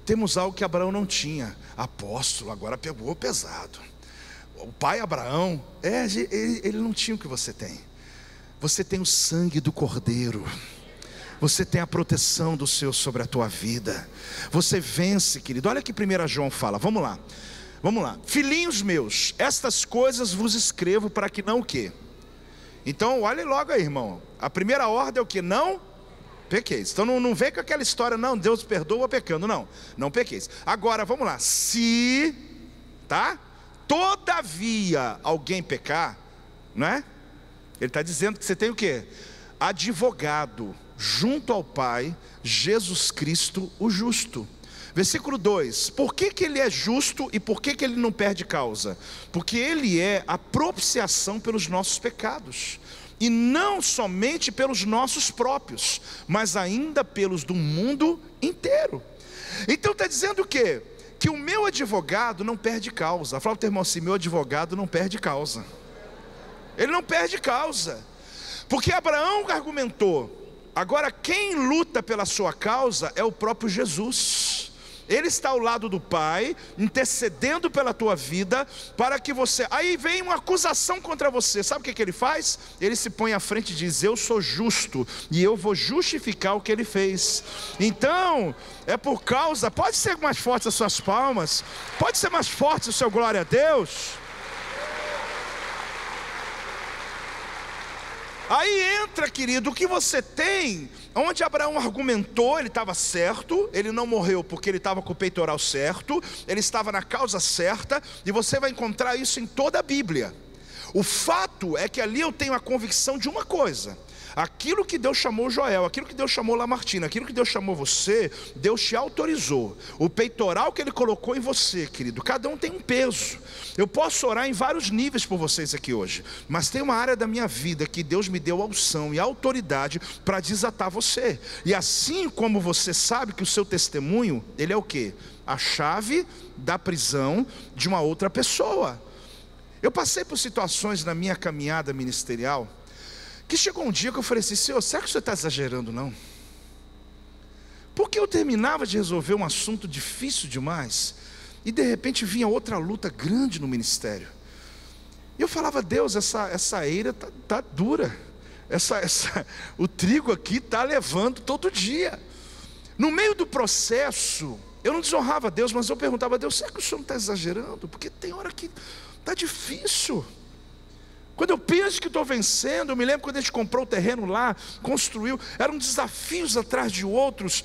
temos algo que Abraão não tinha. Apóstolo, agora pegou pesado. O pai Abraão, ele não tinha o que você tem. Você tem o sangue do Cordeiro. Você tem a proteção do Senhor sobre a tua vida. Você vence, querido. Olha que 1 João fala, vamos lá. Filhinhos meus, estas coisas vos escrevo para que não o quê? Então olhe logo aí, irmão. A primeira ordem é o que? Não pequeis. Então não vem com aquela história, não, Deus perdoa pecando. Não pequeis. Agora vamos lá. Se, tá? Todavia alguém pecar, não é? Ele está dizendo que você tem o quê? Advogado junto ao Pai, Jesus Cristo o justo. Versículo 2, por que ele é justo e por que ele não perde causa? Porque ele é a propiciação pelos nossos pecados, e não somente pelos nossos próprios, mas ainda pelos do mundo inteiro. Então está dizendo o quê? Que o meu advogado não perde causa. Fala para o teu irmão assim, meu advogado não perde causa. Ele não perde causa, porque Abraão argumentou. Agora quem luta pela sua causa é o próprio Jesus. Ele está ao lado do Pai, intercedendo pela tua vida, para que você... Aí vem uma acusação contra você, sabe o que ele faz? Ele se põe à frente e diz, eu sou justo, e eu vou justificar o que ele fez. Então, é por causa... Pode ser mais forte as suas palmas, pode ser mais forte o seu glória a Deus. Aí entra, querido, o que você tem, onde Abraão argumentou, ele estava certo, ele não morreu porque ele estava com o peitoral certo, ele estava na causa certa, e você vai encontrar isso em toda a Bíblia. O fato é que ali eu tenho a convicção de uma coisa: aquilo que Deus chamou Joel, aquilo que Deus chamou Lamartina, aquilo que Deus chamou você, Deus te autorizou. O peitoral que Ele colocou em você, querido, cada um tem um peso. Eu posso orar em vários níveis por vocês aqui hoje, mas tem uma área da minha vida que Deus me deu a unção e a autoridade para desatar você. E assim como você sabe que o seu testemunho, ele é o quê? A chave da prisão de uma outra pessoa. Eu passei por situações na minha caminhada ministerial, que chegou um dia que eu falei assim, Senhor, será que o Senhor está exagerando não? Porque eu terminava de resolver um assunto difícil demais, e de repente vinha outra luta grande no ministério. E eu falava, Deus, essa eira tá dura, o trigo aqui está levando todo dia. No meio do processo, eu não desonrava a Deus, mas eu perguntava a Deus, será que o Senhor não está exagerando? Porque tem hora que está difícil. Quando eu penso que estou vencendo, eu me lembro quando a gente comprou o terreno lá, construiu, eram desafios atrás de outros,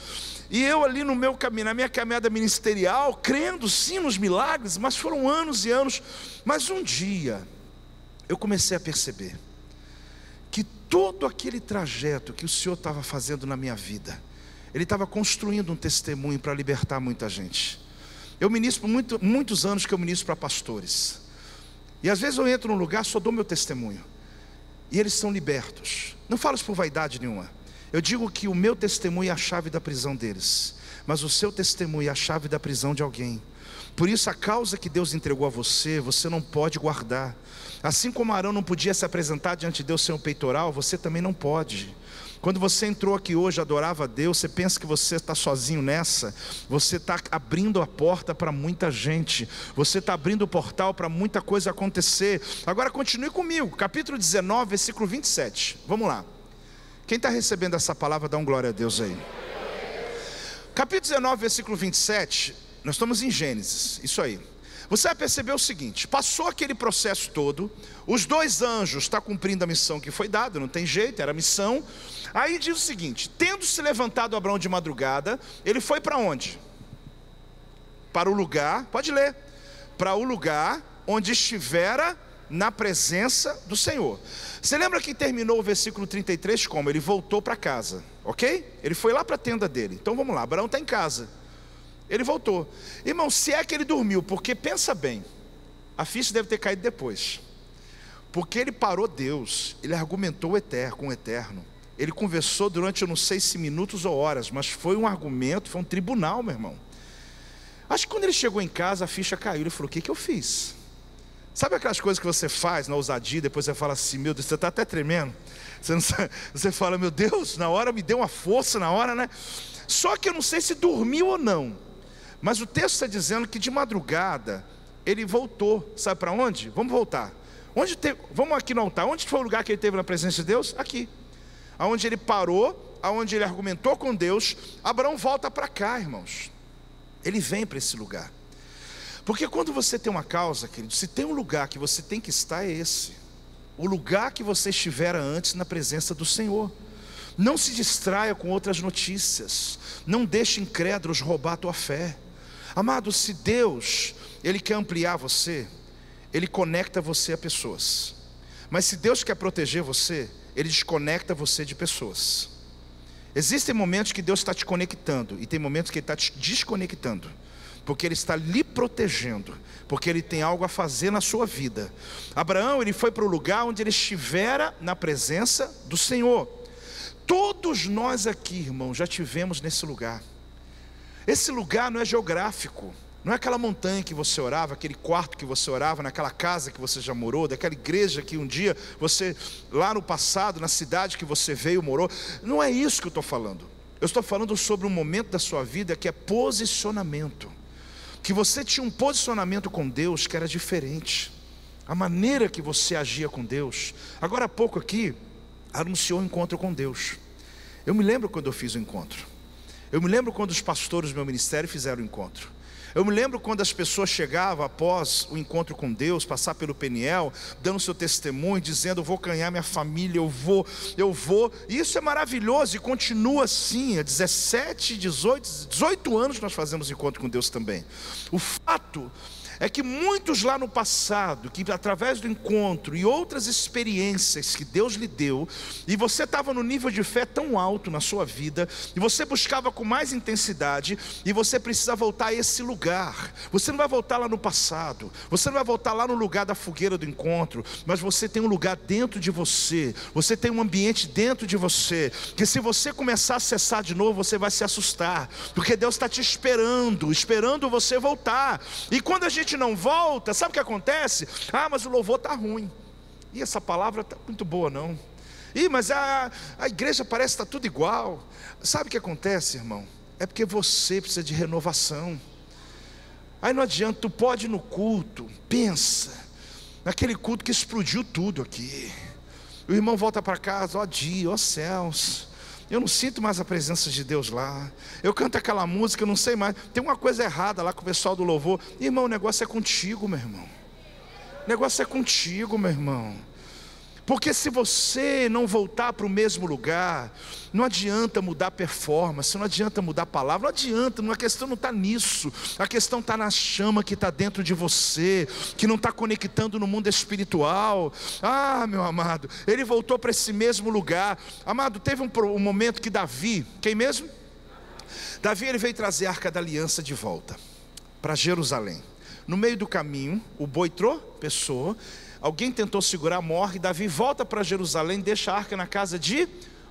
e eu ali no meu caminho, na minha caminhada ministerial, crendo sim nos milagres, mas foram anos e anos. Mas um dia, eu comecei a perceber, que todo aquele trajeto que o Senhor estava fazendo na minha vida, Ele estava construindo um testemunho para libertar muita gente. Eu ministro por muitos anos que eu ministro para pastores. E às vezes eu entro num lugar, só dou meu testemunho, e eles são libertos. Não falo isso por vaidade nenhuma. Eu digo que o meu testemunho é a chave da prisão deles, mas o seu testemunho é a chave da prisão de alguém. Por isso a causa que Deus entregou a você, você não pode guardar. Assim como Arão não podia se apresentar diante de Deus sem um peitoral, você também não pode. Quando você entrou aqui hoje, adorava a Deus, você pensa que você está sozinho nessa, você está abrindo a porta para muita gente, você está abrindo o portal para muita coisa acontecer. Agora continue comigo, capítulo 19, versículo 27, vamos lá. Quem está recebendo essa palavra, dá um glória a Deus aí. Capítulo 19, versículo 27, nós estamos em Gênesis, isso aí. Você vai perceber o seguinte: passou aquele processo todo, os dois anjos estão cumprindo a missão que foi dada, não tem jeito, era a missão. Aí diz o seguinte: tendo se levantado Abraão de madrugada, ele foi para onde? Para o lugar, pode ler, para o lugar onde estivera na presença do Senhor. Você lembra que terminou o versículo 33 como? Ele voltou para casa, ok? Ele foi lá para a tenda dele. Então vamos lá, Abraão está em casa, ele voltou. Irmão, se é que ele dormiu, porque pensa bem, a ficha deve ter caído depois, porque ele parou Deus, ele argumentou com o eterno, ele conversou durante eu não sei se minutos ou horas, mas foi um argumento, foi um tribunal, meu irmão. Acho que quando ele chegou em casa, a ficha caiu, ele falou: o que eu fiz? Sabe aquelas coisas que você faz na ousadia, depois você fala assim: meu Deus, você está até tremendo, você fala: meu Deus, na hora me deu uma força, na hora, né? Só que eu não sei se dormiu ou não, mas o texto está dizendo que de madrugada ele voltou. Sabe para onde? Vamos voltar. Vamos aqui no altar. Onde foi o lugar que ele teve na presença de Deus? Aqui. Aonde ele parou, aonde ele argumentou com Deus. Abraão volta para cá, irmãos. Ele vem para esse lugar. Porque quando você tem uma causa, querido, se tem um lugar que você tem que estar, é esse. O lugar que você estivera antes na presença do Senhor. Não se distraia com outras notícias. Não deixe incrédulos roubar a tua fé. Amado, se Deus, Ele quer ampliar você, Ele conecta você a pessoas. Mas se Deus quer proteger você, Ele desconecta você de pessoas. Existem momentos que Deus está te conectando, e tem momentos que Ele está te desconectando, porque Ele está lhe protegendo, porque Ele tem algo a fazer na sua vida. Abraão, ele foi para o lugar onde ele estivera na presença do Senhor. Todos nós aqui, irmão, já tivemos nesse lugar. Esse lugar não é geográfico, não é aquela montanha que você orava, aquele quarto que você orava, naquela casa que você já morou, daquela igreja que um dia você, lá no passado, na cidade que você veio, morou. Não é isso que eu estou falando. Eu estou falando sobre um momento da sua vida que é posicionamento. Que você tinha um posicionamento com Deus que era diferente. A maneira que você agia com Deus. Agora há pouco aqui, anunciou um encontro com Deus. Eu me lembro quando eu fiz o encontro. Eu me lembro quando os pastores do meu ministério fizeram o encontro. Eu me lembro quando as pessoas chegavam após o encontro com Deus, passar pelo Peniel, dando seu testemunho, dizendo: eu vou ganhar minha família, eu vou. E isso é maravilhoso e continua assim. Há 17, 18 anos nós fazemos encontro com Deus também. O fato é que muitos lá no passado, que através do encontro e outras experiências que Deus lhe deu, e você estava no nível de fé tão alto na sua vida, e você buscava com mais intensidade, e você precisa voltar a esse lugar. Você não vai voltar lá no passado, você não vai voltar lá no lugar da fogueira do encontro, mas você tem um lugar dentro de você, você tem um ambiente dentro de você, que se você começar a acessar de novo, você vai se assustar, porque Deus está te esperando você voltar. E quando a gente não volta, sabe o que acontece? Ah, mas o louvor está ruim. E essa palavra está muito boa não. Ih, mas a igreja parece que está tudo igual. Sabe o que acontece, irmão? É porque você precisa de renovação. Aí não adianta, tu pode ir no culto, pensa, naquele culto que explodiu tudo aqui. O irmão volta para casa, ó dia, ó céus, eu não sinto mais a presença de Deus lá. Eu canto aquela música, eu não sei mais. Tem uma coisa errada lá com o pessoal do louvor. Irmão, o negócio é contigo, meu irmão. O negócio é contigo, meu irmão. Porque se você não voltar para o mesmo lugar, não adianta mudar performance, não adianta mudar palavra, não adianta, a questão não está nisso. A questão está na chama que está dentro de você, que não está conectando no mundo espiritual. Ah, meu amado, ele voltou para esse mesmo lugar. Amado, teve um momento que Davi, quem mesmo? Davi, ele veio trazer a Arca da Aliança de volta para Jerusalém. No meio do caminho, o boi tropeçou, alguém tentou segurar, morre. Davi volta para Jerusalém, deixa a arca na casa de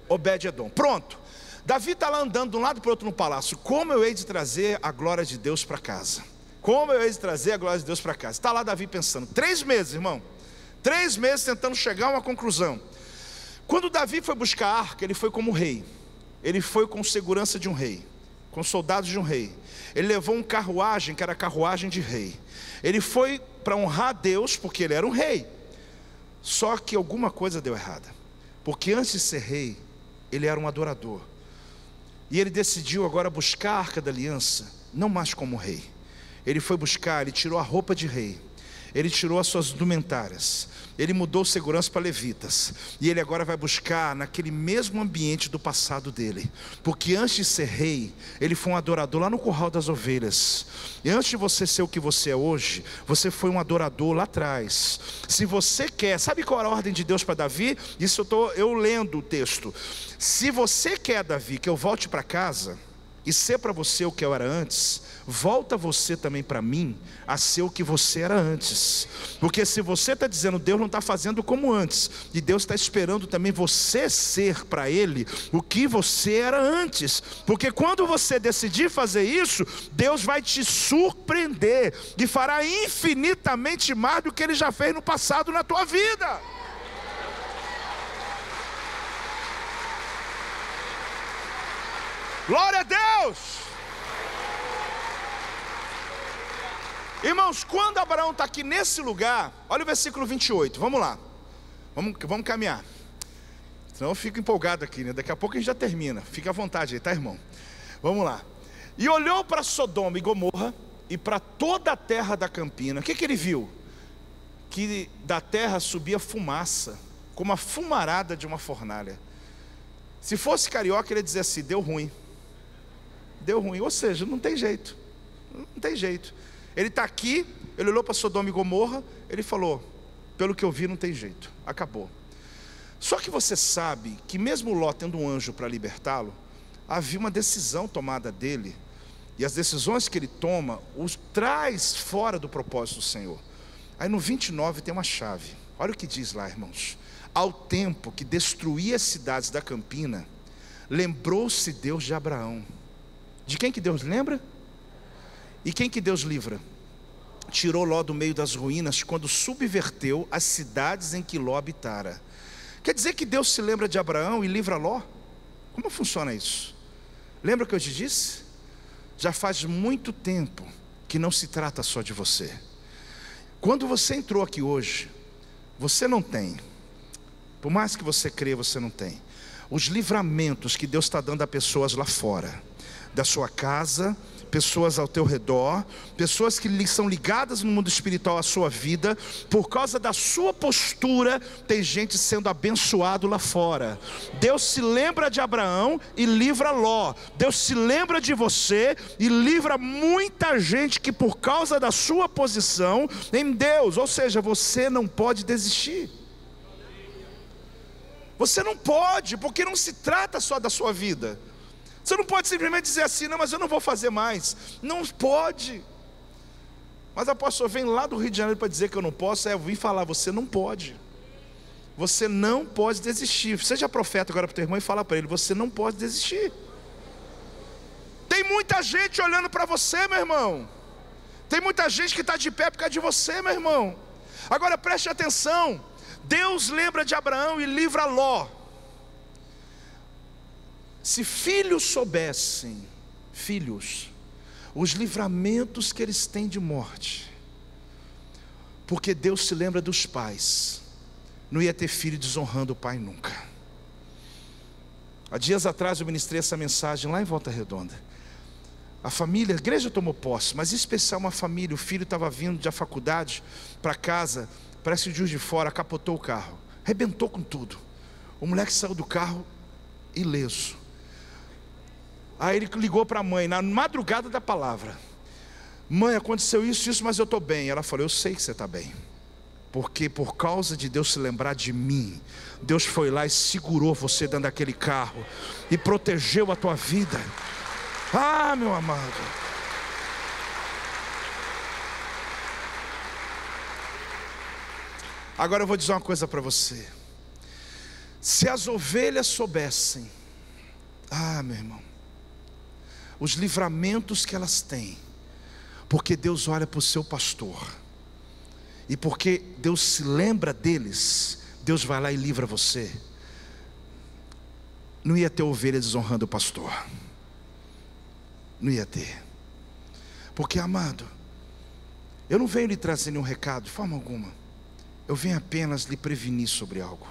Obed-edom. Pronto, Davi está lá andando de um lado para o outro no palácio. Como eu hei de trazer a glória de Deus para casa? Como eu hei de trazer a glória de Deus para casa? Está lá Davi pensando, 3 meses, irmão, 3 meses tentando chegar a uma conclusão. Quando Davi foi buscar a arca, ele foi como rei. Ele foi com segurança de um rei, com soldados de um rei. Ele levou uma carruagem, que era a carruagem de rei. Ele foi para honrar a Deus, porque ele era um rei. Só que alguma coisa deu errada, porque antes de ser rei, ele era um adorador. E ele decidiu agora buscar a arca da aliança, não mais como rei. Ele foi buscar, ele tirou a roupa de rei, ele tirou as suas indumentárias, ele mudou segurança para levitas, e ele agora vai buscar naquele mesmo ambiente do passado dele, porque antes de ser rei, ele foi um adorador lá no curral das ovelhas. E antes de você ser o que você é hoje, você foi um adorador lá atrás. Se você quer, sabe qual era a ordem de Deus para Davi? Isso eu lendo o texto. Se você quer, Davi, que eu volte para casa e ser para você o que eu era antes, volta você também para mim a ser o que você era antes. Porque se você está dizendo, Deus não está fazendo como antes, e Deus está esperando também você ser para Ele o que você era antes. Porque quando você decidir fazer isso, Deus vai te surpreender e fará infinitamente mais do que Ele já fez no passado na tua vida. Glória a Deus! Irmãos, quando Abraão está aqui nesse lugar, olha o versículo 28, vamos lá, vamos caminhar, senão eu fico empolgado aqui, né? Daqui a pouco a gente já termina, fica à vontade aí, tá, irmão? Vamos lá. E olhou para Sodoma e Gomorra e para toda a terra da campina. O que ele viu? Que da terra subia fumaça, como a fumarada de uma fornalha. Se fosse carioca, ele ia dizer assim, deu ruim. Deu ruim, ou seja, não tem jeito, não tem jeito. Ele está aqui, ele olhou para Sodoma e Gomorra, ele falou, pelo que eu vi não tem jeito, acabou. Só que você sabe que mesmo Ló tendo um anjo para libertá-lo, havia uma decisão tomada dele, e as decisões que ele toma, os traz fora do propósito do Senhor. Aí no 29 tem uma chave, olha o que diz lá, irmãos. Ao tempo que destruía as cidades da campina, lembrou-se Deus de Abraão. De quem que Deus lembra? E quem que Deus livra? Tirou Ló do meio das ruínas, quando subverteu as cidades em que Ló habitara. Quer dizer que Deus se lembra de Abraão e livra Ló? Como funciona isso? Lembra o que eu te disse? Já faz muito tempo que não se trata só de você. Quando você entrou aqui hoje, você não tem, por mais que você creia, você não tem os livramentos que Deus está dando a pessoas lá fora da sua casa, pessoas ao teu redor, pessoas que são ligadas no mundo espiritual à sua vida. Por causa da sua postura, tem gente sendo abençoado lá fora. Deus se lembra de Abraão e livra Ló. Deus se lembra de você e livra muita gente que por causa da sua posição em Deus, ou seja, você não pode desistir. Você não pode, porque não se trata só da sua vida. Você não pode simplesmente dizer assim, não, mas eu não vou fazer mais. Não pode. Mas a pastor vem lá do Rio de Janeiro para dizer que eu não posso. Eu vim falar, você não pode. Você não pode desistir. Seja profeta agora para o teu irmão e fala para ele, você não pode desistir. Tem muita gente olhando para você, meu irmão. Tem muita gente que está de pé por causa de você, meu irmão. Agora preste atenção. Deus lembra de Abraão e livra Ló. Se filhos soubessem, filhos, os livramentos que eles têm de morte, porque Deus se lembra dos pais, não ia ter filho desonrando o pai nunca. Há dias atrás eu ministrei essa mensagem lá em Volta Redonda. A família, a igreja tomou posse, mas em especial uma família, o filho estava vindo da faculdade para casa, parece o Juiz de Fora, capotou o carro, arrebentou com tudo. O moleque saiu do carro ileso. Aí ele ligou para a mãe, na madrugada da palavra: mãe, aconteceu isso, mas eu estou bem. Ela falou, eu sei que você está bem, porque por causa de Deus se lembrar de mim, Deus foi lá e segurou você dentro daquele carro e protegeu a tua vida. Ah, meu amado, Agora eu vou dizer uma coisa para você. Se as ovelhas soubessem, meu irmão, os livramentos que elas têm, porque Deus olha para o seu pastor, e porque Deus se lembra deles, Deus vai lá e livra você. Não ia ter ovelha desonrando o pastor. Não ia ter. Porque, amado, eu não venho lhe trazer nenhum recado de forma alguma. Eu venho apenas lhe prevenir sobre algo.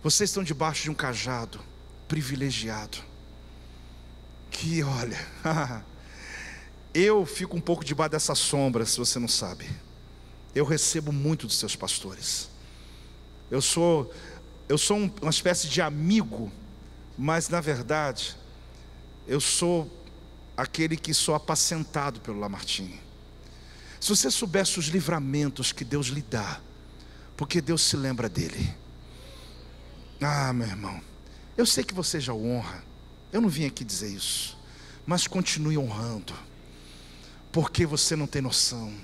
Vocês estão debaixo de um cajado privilegiado, que olha, eu fico um pouco debaixo dessa sombra, se você não sabe. Eu recebo muito dos seus pastores. Eu sou uma espécie de amigo, mas na verdade eu sou aquele que sou apacentado pelo Lamartine. Se você soubesse os livramentos que Deus lhe dá, porque Deus se lembra dele. Meu irmão, eu sei que você já o honra. Eu não vim aqui dizer isso, mas continue honrando, porque você não tem noção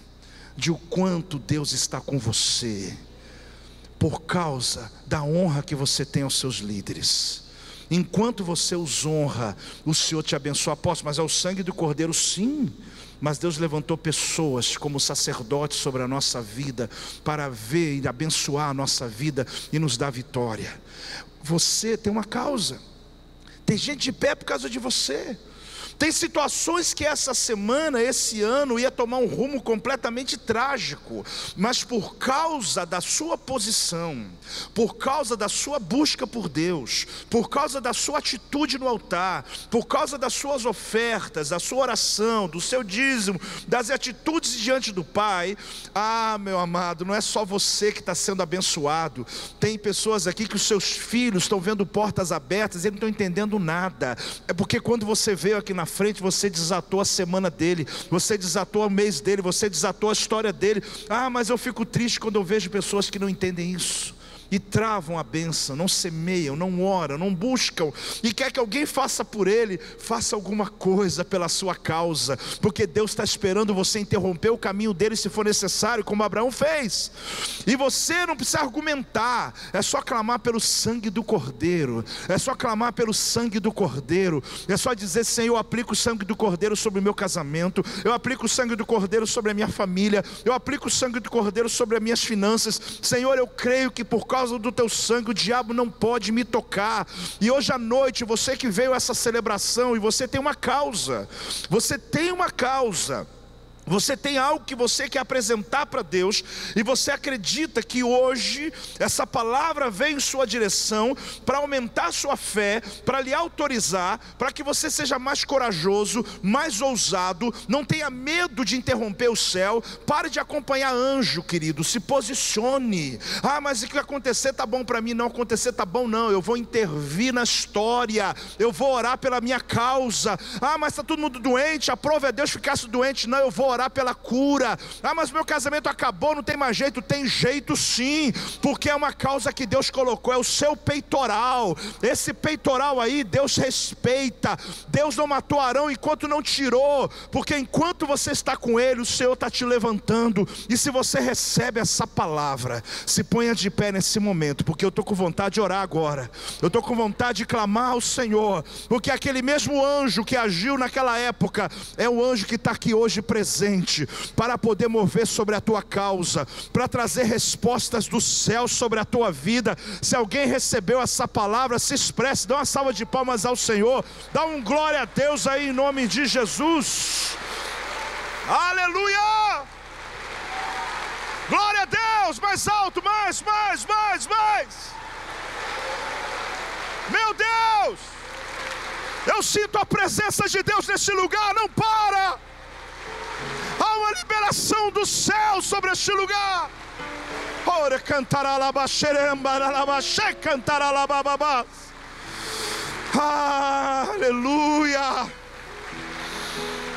de o quanto Deus está com você, por causa da honra que você tem aos seus líderes. Enquanto você os honra, o Senhor te abençoa. Apóstolo, mas é o sangue do Cordeiro? Sim, mas Deus levantou pessoas como sacerdotes sobre a nossa vida, para ver e abençoar a nossa vida e nos dar vitória. Você tem uma causa, tem gente de pé por causa de você. Tem situações que essa semana, esse ano, ia tomar um rumo completamente trágico, mas por causa da sua posição, por causa da sua busca por Deus, por causa da sua atitude no altar, por causa das suas ofertas, da sua oração, do seu dízimo, das atitudes diante do Pai, meu amado, não é só você que está sendo abençoado. Tem pessoas aqui que os seus filhos estão vendo portas abertas e eles não estão entendendo nada. É porque quando você veio aqui na frente, você desatou a semana dele, você desatou o mês dele, você desatou a história dele. Mas eu fico triste quando eu vejo pessoas que não entendem isso, e travam a bênção, não semeiam, não oram, não buscam, e quer que alguém faça por ele. Faça alguma coisa pela sua causa, porque Deus está esperando você interromper o caminho dele, se for necessário, como Abraão fez. E você não precisa argumentar, é só clamar pelo sangue do Cordeiro, é só clamar pelo sangue do Cordeiro, é só dizer: Senhor, eu aplico o sangue do Cordeiro sobre o meu casamento, eu aplico o sangue do Cordeiro sobre a minha família, eu aplico o sangue do Cordeiro sobre as minhas finanças. Senhor, eu creio que por causa do teu sangue o diabo não pode me tocar. E hoje à noite, você que veio a essa celebração, e você tem uma causa, você tem uma causa, você tem algo que você quer apresentar para Deus, e você acredita que hoje essa palavra vem em sua direção para aumentar a sua fé, para lhe autorizar, para que você seja mais corajoso, mais ousado, não tenha medo de interromper o céu. Pare de acompanhar anjo, querido, se posicione. Mas o que acontecer está bom para mim. Não, acontecer está bom não, eu vou intervir na história, eu vou orar pela minha causa. Mas está todo mundo doente, aprove a Deus ficasse doente. Não, eu vou orar pela cura. Mas meu casamento acabou, não tem mais jeito. Tem jeito sim, porque é uma causa que Deus colocou, é o seu peitoral. Esse peitoral aí Deus respeita. Deus não matou Arão enquanto não tirou, porque enquanto você está com ele, o Senhor está te levantando. E se você recebe essa palavra, se ponha de pé nesse momento, porque eu estou com vontade de orar agora. Eu estou com vontade de clamar ao Senhor, porque aquele mesmo anjo que agiu naquela época é o anjo que está aqui hoje presente, para poder mover sobre a tua causa, para trazer respostas do céu sobre a tua vida. Se alguém recebeu essa palavra, se expresse, dá uma salva de palmas ao Senhor, dá um glória a Deus aí em nome de Jesus. Aleluia! Glória a Deus, mais alto, mais. Meu Deus, eu sinto a presença de Deus nesse lugar. Não para. Há uma liberação do céu sobre este lugar. Ora cantará labaxerembaralabaxe, cantará labababá. Aleluia.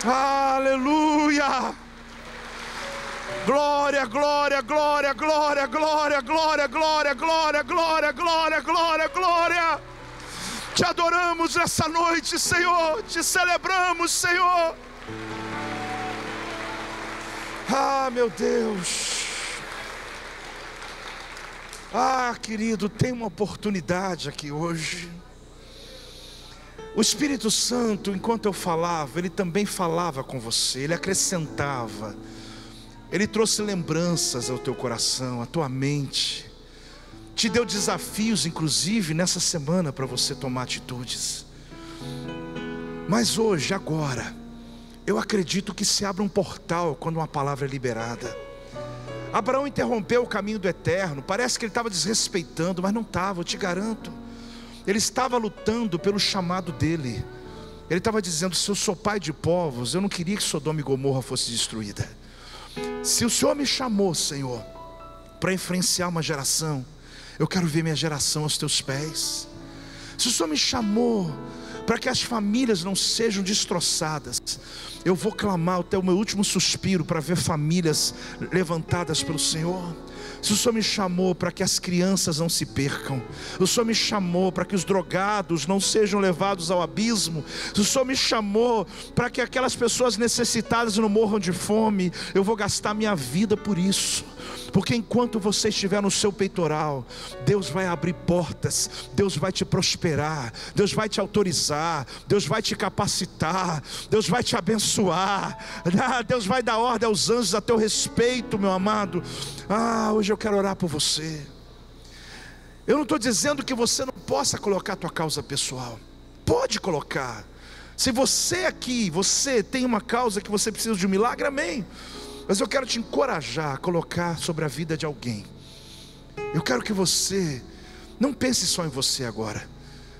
Aleluia. Glória, glória, glória, glória, glória, glória, glória, glória, glória, glória, glória, glória. Te adoramos essa noite, Senhor. Te celebramos, Senhor. Meu Deus. Ah, querido, tem uma oportunidade aqui hoje. O Espírito Santo, enquanto eu falava, Ele também falava com você, Ele acrescentava, Ele trouxe lembranças ao teu coração, à tua mente, te deu desafios, inclusive, nessa semana para você tomar atitudes. Mas hoje, agora, eu acredito que se abre um portal quando uma palavra é liberada. Abraão interrompeu o caminho do eterno, parece que ele estava desrespeitando, mas não estava, eu te garanto. Ele estava lutando pelo chamado dele. Ele estava dizendo: se eu sou pai de povos, eu não queria que Sodoma e Gomorra fosse destruída. Se o Senhor me chamou, Senhor, para influenciar uma geração, eu quero ver minha geração aos teus pés. Se o Senhor me chamou para que as famílias não sejam destroçadas, eu vou clamar até o meu último suspiro para ver famílias levantadas pelo Senhor. Se o Senhor me chamou para que as crianças não se percam, o Senhor me chamou para que os drogados não sejam levados ao abismo, se o Senhor me chamou para que aquelas pessoas necessitadas não morram de fome, eu vou gastar minha vida por isso. Porque enquanto você estiver no seu peitoral, Deus vai abrir portas, Deus vai te prosperar, Deus vai te autorizar, Deus vai te capacitar, Deus vai te abençoar, Deus vai dar ordem aos anjos a teu respeito, meu amado. Hoje eu quero orar por você. Eu não estou dizendo que você não possa colocar a tua causa pessoal. Pode colocar. Se você aqui, você tem uma causa que você precisa de um milagre, amém. Mas eu quero te encorajar a colocar sobre a vida de alguém. Eu quero que você não pense só em você agora,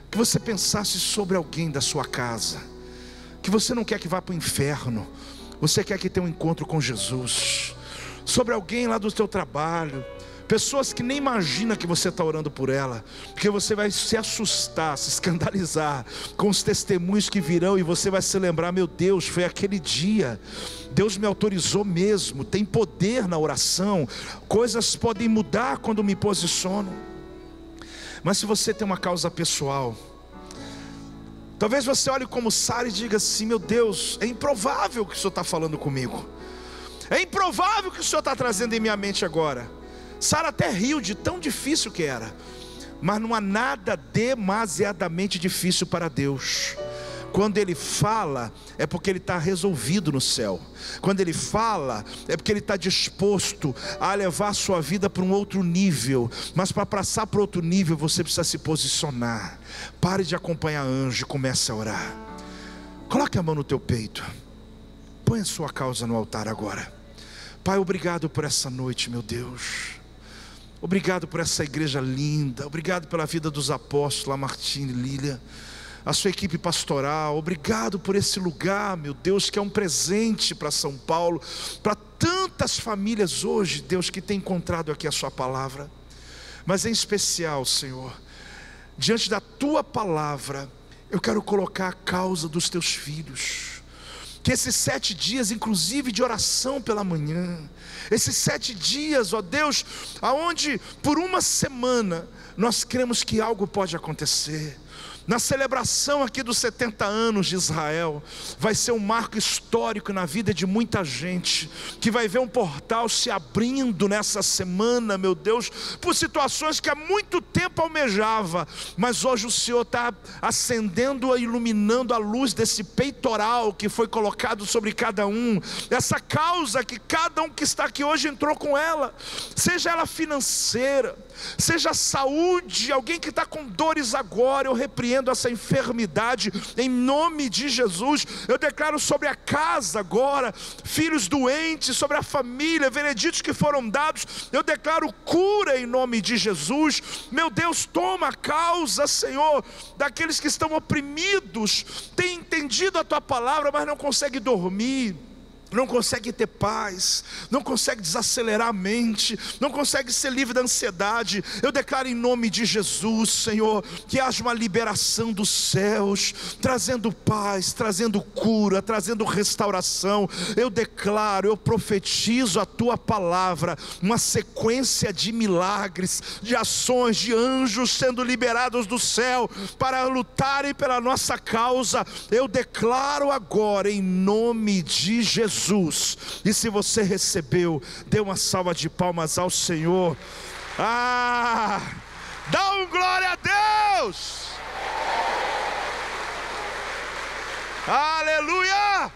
que você pensasse sobre alguém da sua casa, que você não quer que vá para o inferno, você quer que tenha um encontro com Jesus. Sobre alguém lá do teu trabalho, pessoas que nem imagina que você está orando por ela, porque você vai se assustar, se escandalizar com os testemunhos que virão, e você vai se lembrar: meu Deus, foi aquele dia, Deus me autorizou mesmo. Tem poder na oração, coisas podem mudar quando me posiciono. Mas se você tem uma causa pessoal, talvez você olhe como Sara e diga assim: meu Deus, é improvável que o Senhor está falando comigo, é improvável que o Senhor está trazendo em minha mente agora. Sara até riu de tão difícil que era, mas não há nada demasiadamente difícil para Deus. Quando Ele fala, é porque Ele está resolvido no céu. Quando Ele fala, é porque Ele está disposto a levar a sua vida para um outro nível. Mas para passar para outro nível, você precisa se posicionar. Pare de acompanhar anjo e comece a orar. Coloque a mão no teu peito, põe a sua causa no altar agora. Pai, obrigado por essa noite, meu Deus. Obrigado por essa igreja linda. Obrigado pela vida dos apóstolos, Lamartine, Lília, a sua equipe pastoral. Obrigado por esse lugar, meu Deus, que é um presente para São Paulo, para tantas famílias hoje, Deus, que tem encontrado aqui a sua palavra. Mas em especial, Senhor, diante da tua palavra, eu quero colocar a causa dos teus filhos. Que esses 7 dias, inclusive de oração pela manhã, esses 7 dias, ó Deus, aonde por uma semana nós cremos que algo pode acontecer. Na celebração aqui dos 70 anos de Israel, vai ser um marco histórico na vida de muita gente, que vai ver um portal se abrindo nessa semana, meu Deus, por situações que há muito tempo almejava, mas hoje o Senhor está acendendo e iluminando a luz desse peitoral que foi colocado sobre cada um, essa causa que cada um que está aqui hoje entrou com ela, seja ela financeira, seja a saúde, alguém que está com dores agora, eu repreendo essa enfermidade em nome de Jesus. Eu declaro sobre a casa agora, filhos doentes, sobre a família, vereditos que foram dados, eu declaro cura em nome de Jesus. Meu Deus, toma a causa, Senhor, daqueles que estão oprimidos, têm entendido a tua palavra, mas não conseguem dormir, não consegue ter paz, não consegue desacelerar a mente, não consegue ser livre da ansiedade. Eu declaro em nome de Jesus, Senhor, que haja uma liberação dos céus, trazendo paz, trazendo cura, trazendo restauração. Eu declaro, eu profetizo a tua palavra, uma sequência de milagres, de ações, de anjos sendo liberados do céu, para lutarem pela nossa causa. Eu declaro agora em nome de Jesus. E se você recebeu, dê uma salva de palmas ao Senhor. Ah, dá um glória a Deus! Aleluia!